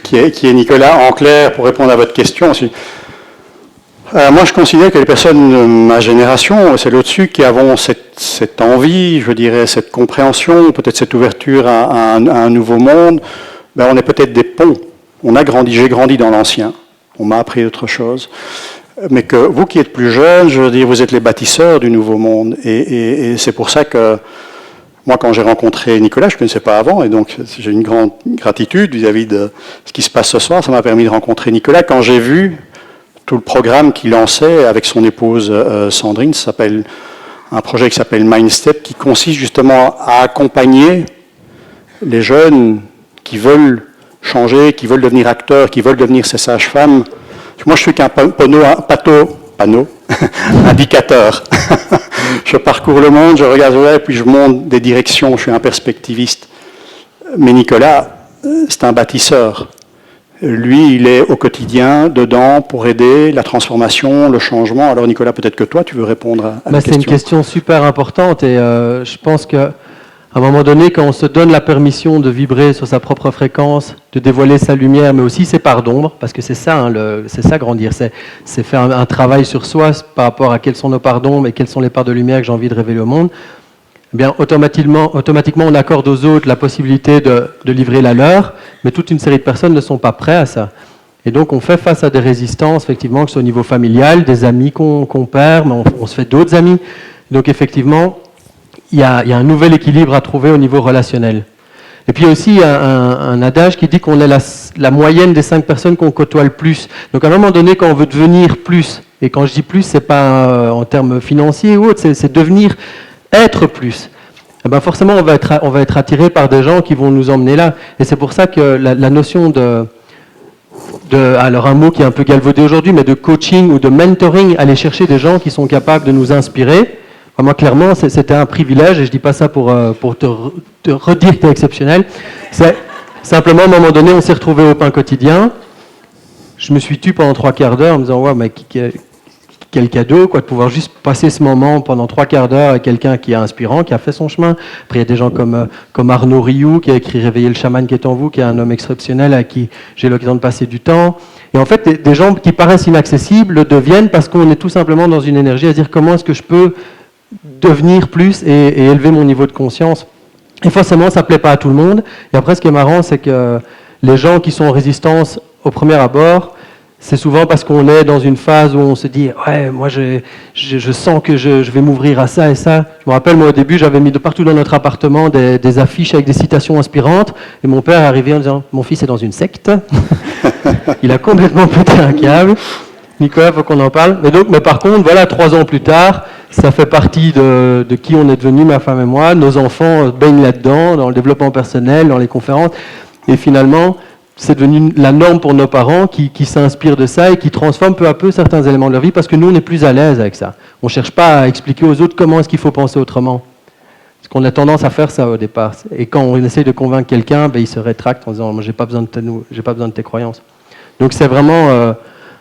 qui est Nicolas. En clair, pour répondre à votre question, moi je considère que les personnes de ma génération, celles au-dessus, qui avons cette envie, je dirais, cette compréhension, peut-être cette ouverture à un nouveau monde, ben on est peut-être des ponts. J'ai grandi dans l'ancien, on m'a appris autre chose. Mais que vous qui êtes plus jeunes, je veux dire, vous êtes les bâtisseurs du nouveau monde. Et c'est pour ça que moi, quand j'ai rencontré Nicolas, je ne connaissais pas avant, et donc j'ai une grande gratitude vis-à-vis de ce qui se passe ce soir. Ça m'a permis de rencontrer Nicolas. Quand j'ai vu tout le programme qu'il lançait avec son épouse Sandrine, ça s'appelle un projet qui s'appelle Mindstep, qui consiste justement à accompagner les jeunes qui veulent changer, qui veulent devenir acteurs, qui veulent devenir ces sages-femmes. Moi, je suis qu'un indicateur. Je parcours le monde, je regarde et puis je monte des directions, je suis un perspectiviste. Mais Nicolas, c'est un bâtisseur. Lui, il est au quotidien, dedans, pour aider la transformation, le changement. Alors Nicolas, peut-être que toi, tu veux répondre à la question. C'est une question super importante et je pense qu'à un moment donné, quand on se donne la permission de vibrer sur sa propre fréquence, de dévoiler sa lumière, mais aussi ses parts d'ombre, parce que c'est ça, hein, c'est ça grandir, c'est faire un travail sur soi par rapport à quelles sont nos parts d'ombre et quelles sont les parts de lumière que j'ai envie de révéler au monde. Eh bien, automatiquement, on accorde aux autres la possibilité de livrer la leur, mais toute une série de personnes ne sont pas prêts à ça. Et donc, on fait face à des résistances, effectivement, que ce soit au niveau familial, des amis qu'on perd, mais on se fait d'autres amis. Donc, effectivement, il y a un nouvel équilibre à trouver au niveau relationnel. Et puis, il y a aussi un adage qui dit qu'on est la moyenne des 5 personnes qu'on côtoie le plus. Donc, à un moment donné, quand on veut devenir plus, et quand je dis plus, c'est pas en termes financiers ou autre, c'est devenir être plus. Eh ben forcément, on va être attiré par des gens qui vont nous emmener là. Et c'est pour ça que la notion alors un mot qui est un peu galvaudé aujourd'hui, mais de coaching ou de mentoring, aller chercher des gens qui sont capables de nous inspirer. Moi, clairement, c'était un privilège, et je dis pas ça pour te redire que tu es exceptionnel. C'est simplement, à un moment donné, on s'est retrouvé au pain quotidien. Je me suis tué pendant 3 quarts d'heure en me disant, ouais, mais quel cadeau, quoi, de pouvoir juste passer ce moment pendant 3 quarts d'heure avec quelqu'un qui est inspirant, qui a fait son chemin. Après, il y a des gens comme Arnaud Rioux, qui a écrit Réveiller le chaman qui est en vous, qui est un homme exceptionnel à qui j'ai l'occasion de passer du temps. Et en fait, des gens qui paraissent inaccessibles le deviennent parce qu'on est tout simplement dans une énergie à dire comment est-ce que je peux devenir plus et élever mon niveau de conscience. Et forcément, ça ne plaît pas à tout le monde. Et après, ce qui est marrant, c'est que les gens qui sont en résistance au premier abord, c'est souvent parce qu'on est dans une phase où on se dit « Ouais, moi, je sens que je vais m'ouvrir à ça et ça. » Je me rappelle, moi, au début, j'avais mis de partout dans notre appartement des affiches avec des citations inspirantes. Et mon père est arrivé en disant « Mon fils est dans une secte. » Il a complètement pété un câble. Nicolas, il faut qu'on en parle. Mais par contre, voilà, 3 ans plus tard, ça fait partie de qui on est devenu, ma femme et moi. Nos enfants baignent là-dedans, dans le développement personnel, dans les conférences. Et finalement, c'est devenu la norme pour nos parents qui s'inspirent de ça et qui transforment peu à peu certains éléments de leur vie parce que nous, on est plus à l'aise avec ça. On ne cherche pas à expliquer aux autres comment est-ce qu'il faut penser autrement. Parce qu'on a tendance à faire ça au départ. Et quand on essaye de convaincre quelqu'un, il se rétracte en disant « Moi, j'ai pas besoin de tes croyances ». Donc c'est vraiment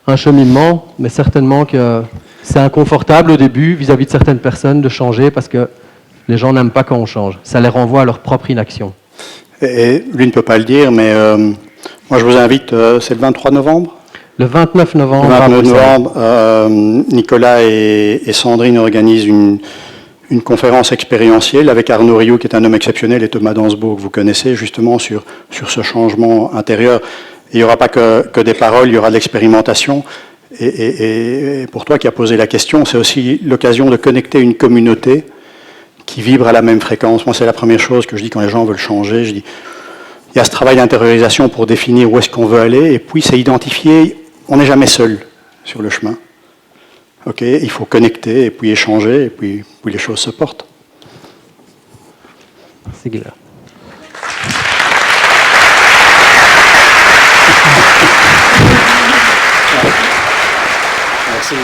un cheminement, mais certainement que c'est inconfortable au début vis-à-vis de certaines personnes de changer parce que les gens n'aiment pas quand on change. Ça les renvoie à leur propre inaction. Et lui ne peut pas le dire, mais moi je vous invite, c'est le 23 novembre ? Le 29 novembre. Le 29 novembre, Nicolas et Sandrine organisent une conférence expérientielle avec Arnaud Rioux, qui est un homme exceptionnel, et Thomas Dansbeau, que vous connaissez, justement sur ce changement intérieur. Et il n'y aura pas que des paroles, il y aura de l'expérimentation. Et pour toi qui as posé la question, c'est aussi l'occasion de connecter une communauté qui vibre à la même fréquence. Moi, c'est la première chose que je dis quand les gens veulent changer. Je dis, il y a ce travail d'intériorisation pour définir où est-ce qu'on veut aller, et puis c'est identifier, on n'est jamais seul sur le chemin. Ok, il faut connecter, et puis échanger, et puis les choses se portent. C'est clair. Merci.